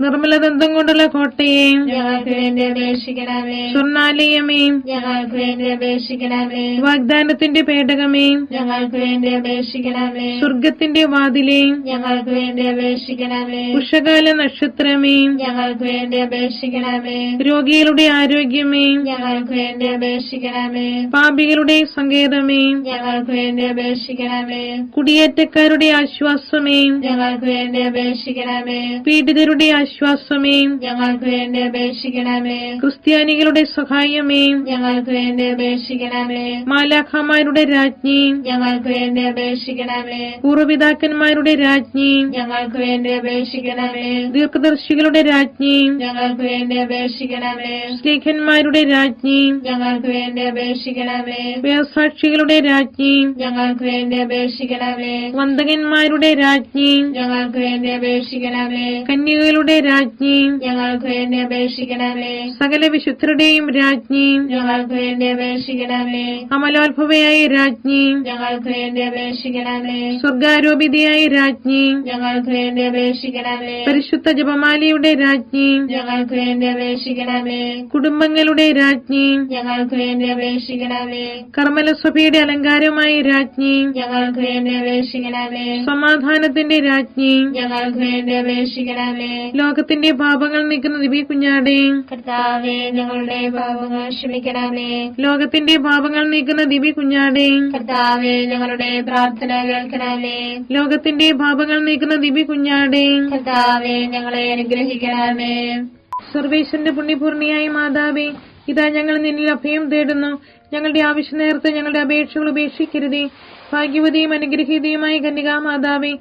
നിർമ്മലദന്തം കൊണ്ടുള്ള കോട്ടയെ, ഞങ്ങൾക്ക് വേണ്ടി അപേക്ഷിക്കണമേ. സ്വർണാലയമേ, ഞങ്ങൾക്ക് വേണ്ടി അപേക്ഷിക്കണമേ. വാഗ്ദാനത്തിന്റെ പേടകമേ, ഞങ്ങൾക്ക് വേണ്ടി അപേക്ഷിക്കണമേ. സ്വർഗത്തിന്റെ വാതിലേ, ഞങ്ങൾക്ക് വേണ്ടി അപേക്ഷിക്കണമേ. ഉഷകാല നക്ഷത്രമേ, ഞങ്ങൾക്ക് വേണ്ടി അപേക്ഷിക്കണമേ. രോഗികളുടെ ആരോഗ്യമേ, ഞങ്ങൾക്ക് വേണ്ടി അപേക്ഷിക്കണമേ. പാപികളുടെ സങ്കേതമേ, ഞങ്ങൾക്ക് വേണ്ടി അപേക്ഷിക്കണമേ. കുടിയേറ്റക്കാരുടെ ആശ്വാസമേ, ഞങ്ങൾക്ക് വേണ്ടി അപേക്ഷിക്കണമേ. പീഡിതരുടെ ആശ്വാസമേ, ഞങ്ങൾക്ക് വേണ്ടി അപേക്ഷിക്കണമേ. ക്രിസ്ത്യാനികളുടെ സഹായമേ, ഞങ്ങൾക്ക് വേണ്ടി അപേക്ഷിക്കണമേ. മാലാഖമാരുടെ രാജ്ഞി, ഞങ്ങൾക്ക് വേണ്ടി അപേക്ഷിക്കണമേ. പൂർവ്വപിതാക്കന്മാരുടെ രാജ്ഞി, ഞങ്ങൾക്ക് വേണ്ടി അപേക്ഷിക്കണമേ. ദീർഘദർശികളുടെ രാജ്ഞി, ഞങ്ങൾക്ക് വേണ്ടി അപേക്ഷിക്കണമേ. സ്നേഹന്മാരുടെ രാജ്ഞി, ഞങ്ങൾക്ക് വേണ്ടി അപേക്ഷിക്കണമേ. വേദസാക്ഷികളുടെ രാജ്ഞി, ഞങ്ങൾക്ക് വേണ്ടി അപേക്ഷിക്കണമേ. വന്ദകന്മാരുടെ രാജ്ഞി, ഞങ്ങൾക്ക് വേണ്ടി അപേക്ഷിക്കണമേ. കന്യകകളുടെ രാജ്ഞി, ഞങ്ങൾക്ക് വേണ്ടി അപേക്ഷിക്കണമേ. സകല വിശുദ്ധരുടെയും രാജ്ഞി, ഞങ്ങൾക്ക് വേണ്ടി അപേക്ഷിക്കണമേ. അമലോത്ഭവയായ രാജ്ഞി, ഞങ്ങൾക്ക് വേണ്ടി അപേക്ഷിക്കണമേ. സ്വർഗാരോപിതയായ രാജ്ഞി, ഞങ്ങൾക്ക് വേണ്ടി അപേക്ഷിക്കണമേ. പരിശുദ്ധ ജപമാലയുടെ രാജ്ഞി, ഞങ്ങൾക്ക് വേണ്ടി അപേക്ഷിക്കണമേ. കുടുംബങ്ങളുടെ രാജ്ഞി, ഞങ്ങൾക്ക് വേണ്ടി അപേക്ഷിക്കണമേ. കർമ്മലസഭയുടെ അലങ്കാരമായ രാജ്ഞി, ഞങ്ങൾക്ക് വേണ്ടി അപേക്ഷിക്കണമേ. സമാധാനത്തിന്റെ രാജ്ഞി, ഞങ്ങൾക്ക് വേണ്ടി അപേക്ഷിക്കണമേ. ലോകത്തിന്റെ പാപങ്ങൾ നീക്കുന്ന ദിവ്യ കുഞ്ഞാടേ, കർത്താവേ, ഞങ്ങളുടെ പാപങ്ങൾ ക്ഷമിക്കണമേ. ലോകത്തിന്റെ പാപങ്ങൾ നീക്കുന്ന ദിവ്യ കുഞ്ഞാടേ, കർത്താവേ, ഞങ്ങളുടെ പ്രാർത്ഥന കേൾക്കണമേ. ലോകത്തിന്റെ പാപങ്ങൾ നീക്കുന്ന ദിവ്യ കുഞ്ഞാടേ, കർത്താവേ, ഞങ്ങളെ അനുഗ്രഹിക്കണമേ. സർവേശ്വരന്റെ പുണ്യപൂർണിയായ മാതാവേ, ഇതാ ഞങ്ങൾ നിന്നിൽ അഭയം തേടുന്നു. ഞങ്ങളുടെ ആവശ്യ നേരത്ത് ഞങ്ങളുടെ അപേക്ഷകൾ ഉപേക്ഷിക്കരുതേ. ഭാഗ്യവതിയും അനുഗ്രഹീതയുമായ കന്യകാ മാതാവേ,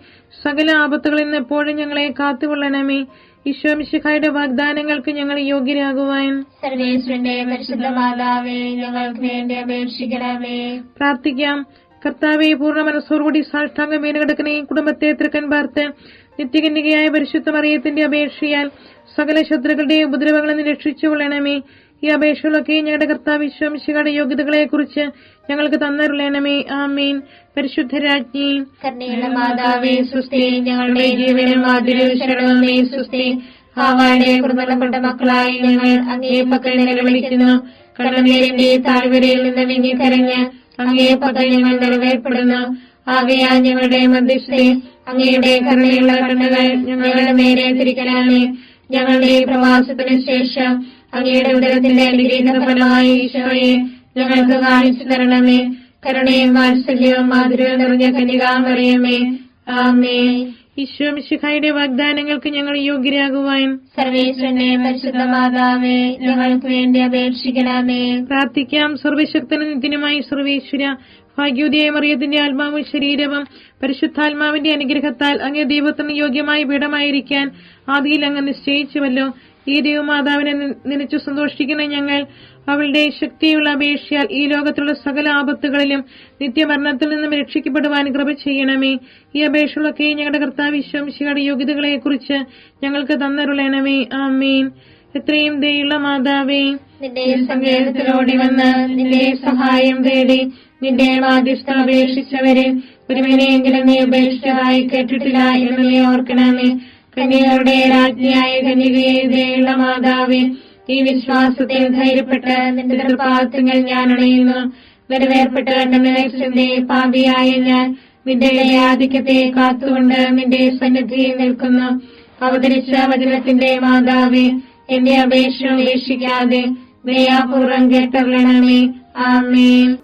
സകല ആപത്തുകളിൽ നിന്ന് എപ്പോഴും ഞങ്ങളെ കാത്തുകൊള്ളണമേ. ഈശോ മിശിഹായുടെ വാഗ്ദാനങ്ങൾക്ക് ഞങ്ങൾ യോഗ്യരാകുവാൻ സർവേശ്വരന്റെ പരിശുദ്ധ മാതാവേ, ഞങ്ങൾക്ക് വേണ്ടി അപേക്ഷിക്കണമേ. പ്രാർത്ഥിക്കാം. കർത്താവെ, പൂർണ്ണ മനസ്സോടുകൂടി സാഷ്ടാംഗം വീണുകിടക്കുന്ന ഈ കുടുംബത്തെ തൃക്കൻ പാർത്ത് നിത്യകന്യകയായ പരിശുദ്ധ മറിയത്തിന്റെ അപേക്ഷയാൽ സകല ശത്രുക്കളുടെ ഉപദ്രവങ്ങളിൽ നിന്ന് രക്ഷിച്ചുകൊള്ളണമേ. ഈ അപേക്ഷകളൊക്കെ ഞങ്ങളുടെ കർത്താവ് ഈശോ മിശിഹായുടെ യോഗ്യതകളെ കുറിച്ച് ഞങ്ങൾക്ക് തന്നരുളണമേ. ആമേൻ. പരിശുദ്ധ രാജ്ഞി, കരുണയുള്ള മാതാവേ, സുസ്തി. ഞങ്ങളുടെ ജീവനും മാധുര്യവും ശരണമേ, സുസ്തി. ഹാവായുടെ കുറുനടപ്പെട്ട മക്കളായി ഞങ്ങൾ അങ്ങേ പക്കൽ നിലവിളിക്കുന്നു. കണ്ണുനീരിന്റെ താഴ്വരയിൽ നിന്ന് വിങ്ങിക്കരഞ്ഞ് അങ്ങേ പക്കൽ ഞങ്ങൾ നിറവേർപ്പെടുന്നു. ആകയാൽ ഞങ്ങളുടെ മധ്യസ്ഥെ അങ്ങയുടെ കരുണയുള്ള കണ്ണുകൾ ഞങ്ങളുടെ നേരെ തിരിക്കണമേ. ഞങ്ങളുടെ പ്രവാസത്തിന് ശേഷം അങ്ങയുടെ ഉദരത്തിന്റെ അനുഗ്രഹീത ഫലമായി ഈശോയെ ഞങ്ങൾക്ക് കാണിച്ചു തരണമേ. കരുണയും വാത്സല്യവും മാധുര്യവും നിറഞ്ഞ കന്യകാമറിയമേ, ആമേൻ. ഈശോ മിശിഹായുടെ വാഗ്ദാനങ്ങൾക്ക് ഞങ്ങൾ യോഗ്യരാകുവാൻ സർവേശ്വരനെ പരിശുദ്ധ മാതാവേ, ഞങ്ങൾക്ക് വേണ്ടി അപേക്ഷിക്കണമേ. പ്രാർത്ഥിക്കാം. സർവശക്തനും നിത്യനുമായി സർവേശ്വര, ഭാഗ്യോദയ മറിയത്തിന്റെ ആത്മാവും ശരീരവും പരിശുദ്ധാത്മാവിന്റെ അനുഗ്രഹത്താൽ അങ്ങേ ദൈവത്തിന് യോഗ്യമായ പീഠമായിരിക്കാൻ ആദിയിൽ അങ്ങ് നിശ്ചയിച്ചുവല്ലോ. ഈ ദൈവമാതാവിനെ നനച്ചു സന്തോഷിക്കുന്ന ഞങ്ങൾ അവളുടെ ശക്തിയുള്ള അപേക്ഷയാൽ ഈ ലോകത്തിലുള്ള സകല ആപത്തുകളിലും നിത്യമരണത്തിൽ നിന്നും രക്ഷിക്കപ്പെടുവാൻ കൃപ ചെയ്യണമേ. ഈ അപേക്ഷകളൊക്കെ ഞങ്ങളുടെ കർത്താവ് ഈശോ മിശിഹായുടെ യോഗ്യതകളെ കുറിച്ച് ഞങ്ങൾക്ക് തന്നരുളണമേ. ആമേൻ. എത്രയും ദയുള്ള മാതാവേ, നിന്റെ സങ്കേതത്തിലോടി വന്ന് നിന്റെ സഹായം തേടി നിന്റെ മാധ്യസ്ഥം അപേക്ഷിച്ചവരെ ഒരുവനെയെങ്കിലും നീ ഉപേക്ഷിച്ചതായി കേട്ടിട്ടില്ല എന്ന് നീ ഓർക്കണമേ. കന്യകരുടെ രാജ്ഞിയായ കന്യകയെ ദയുള്ള മാതാവേ, ഈ വിശ്വാസത്തിൽ ധൈര്യപ്പെട്ട് നിന്റെ തൃപ്പാദങ്ങൾ ഞാൻ അണയുന്നു. നിറവേർപ്പെട്ട് കണ്ടതിനെ പാപിയായ ഞാൻ നിന്റെ ആധിക്യത്തെ കാത്തുകൊണ്ട് നിന്റെ സന്നിധിയിൽ നിൽക്കുന്നു. അവതരിച്ച വചനത്തിന്റെ മാതാവേ, എന്റെ അപേക്ഷ ഉപേക്ഷിക്കാതെ ദയാപൂർവം കേട്ടറിയണമേ. ആമേൻ.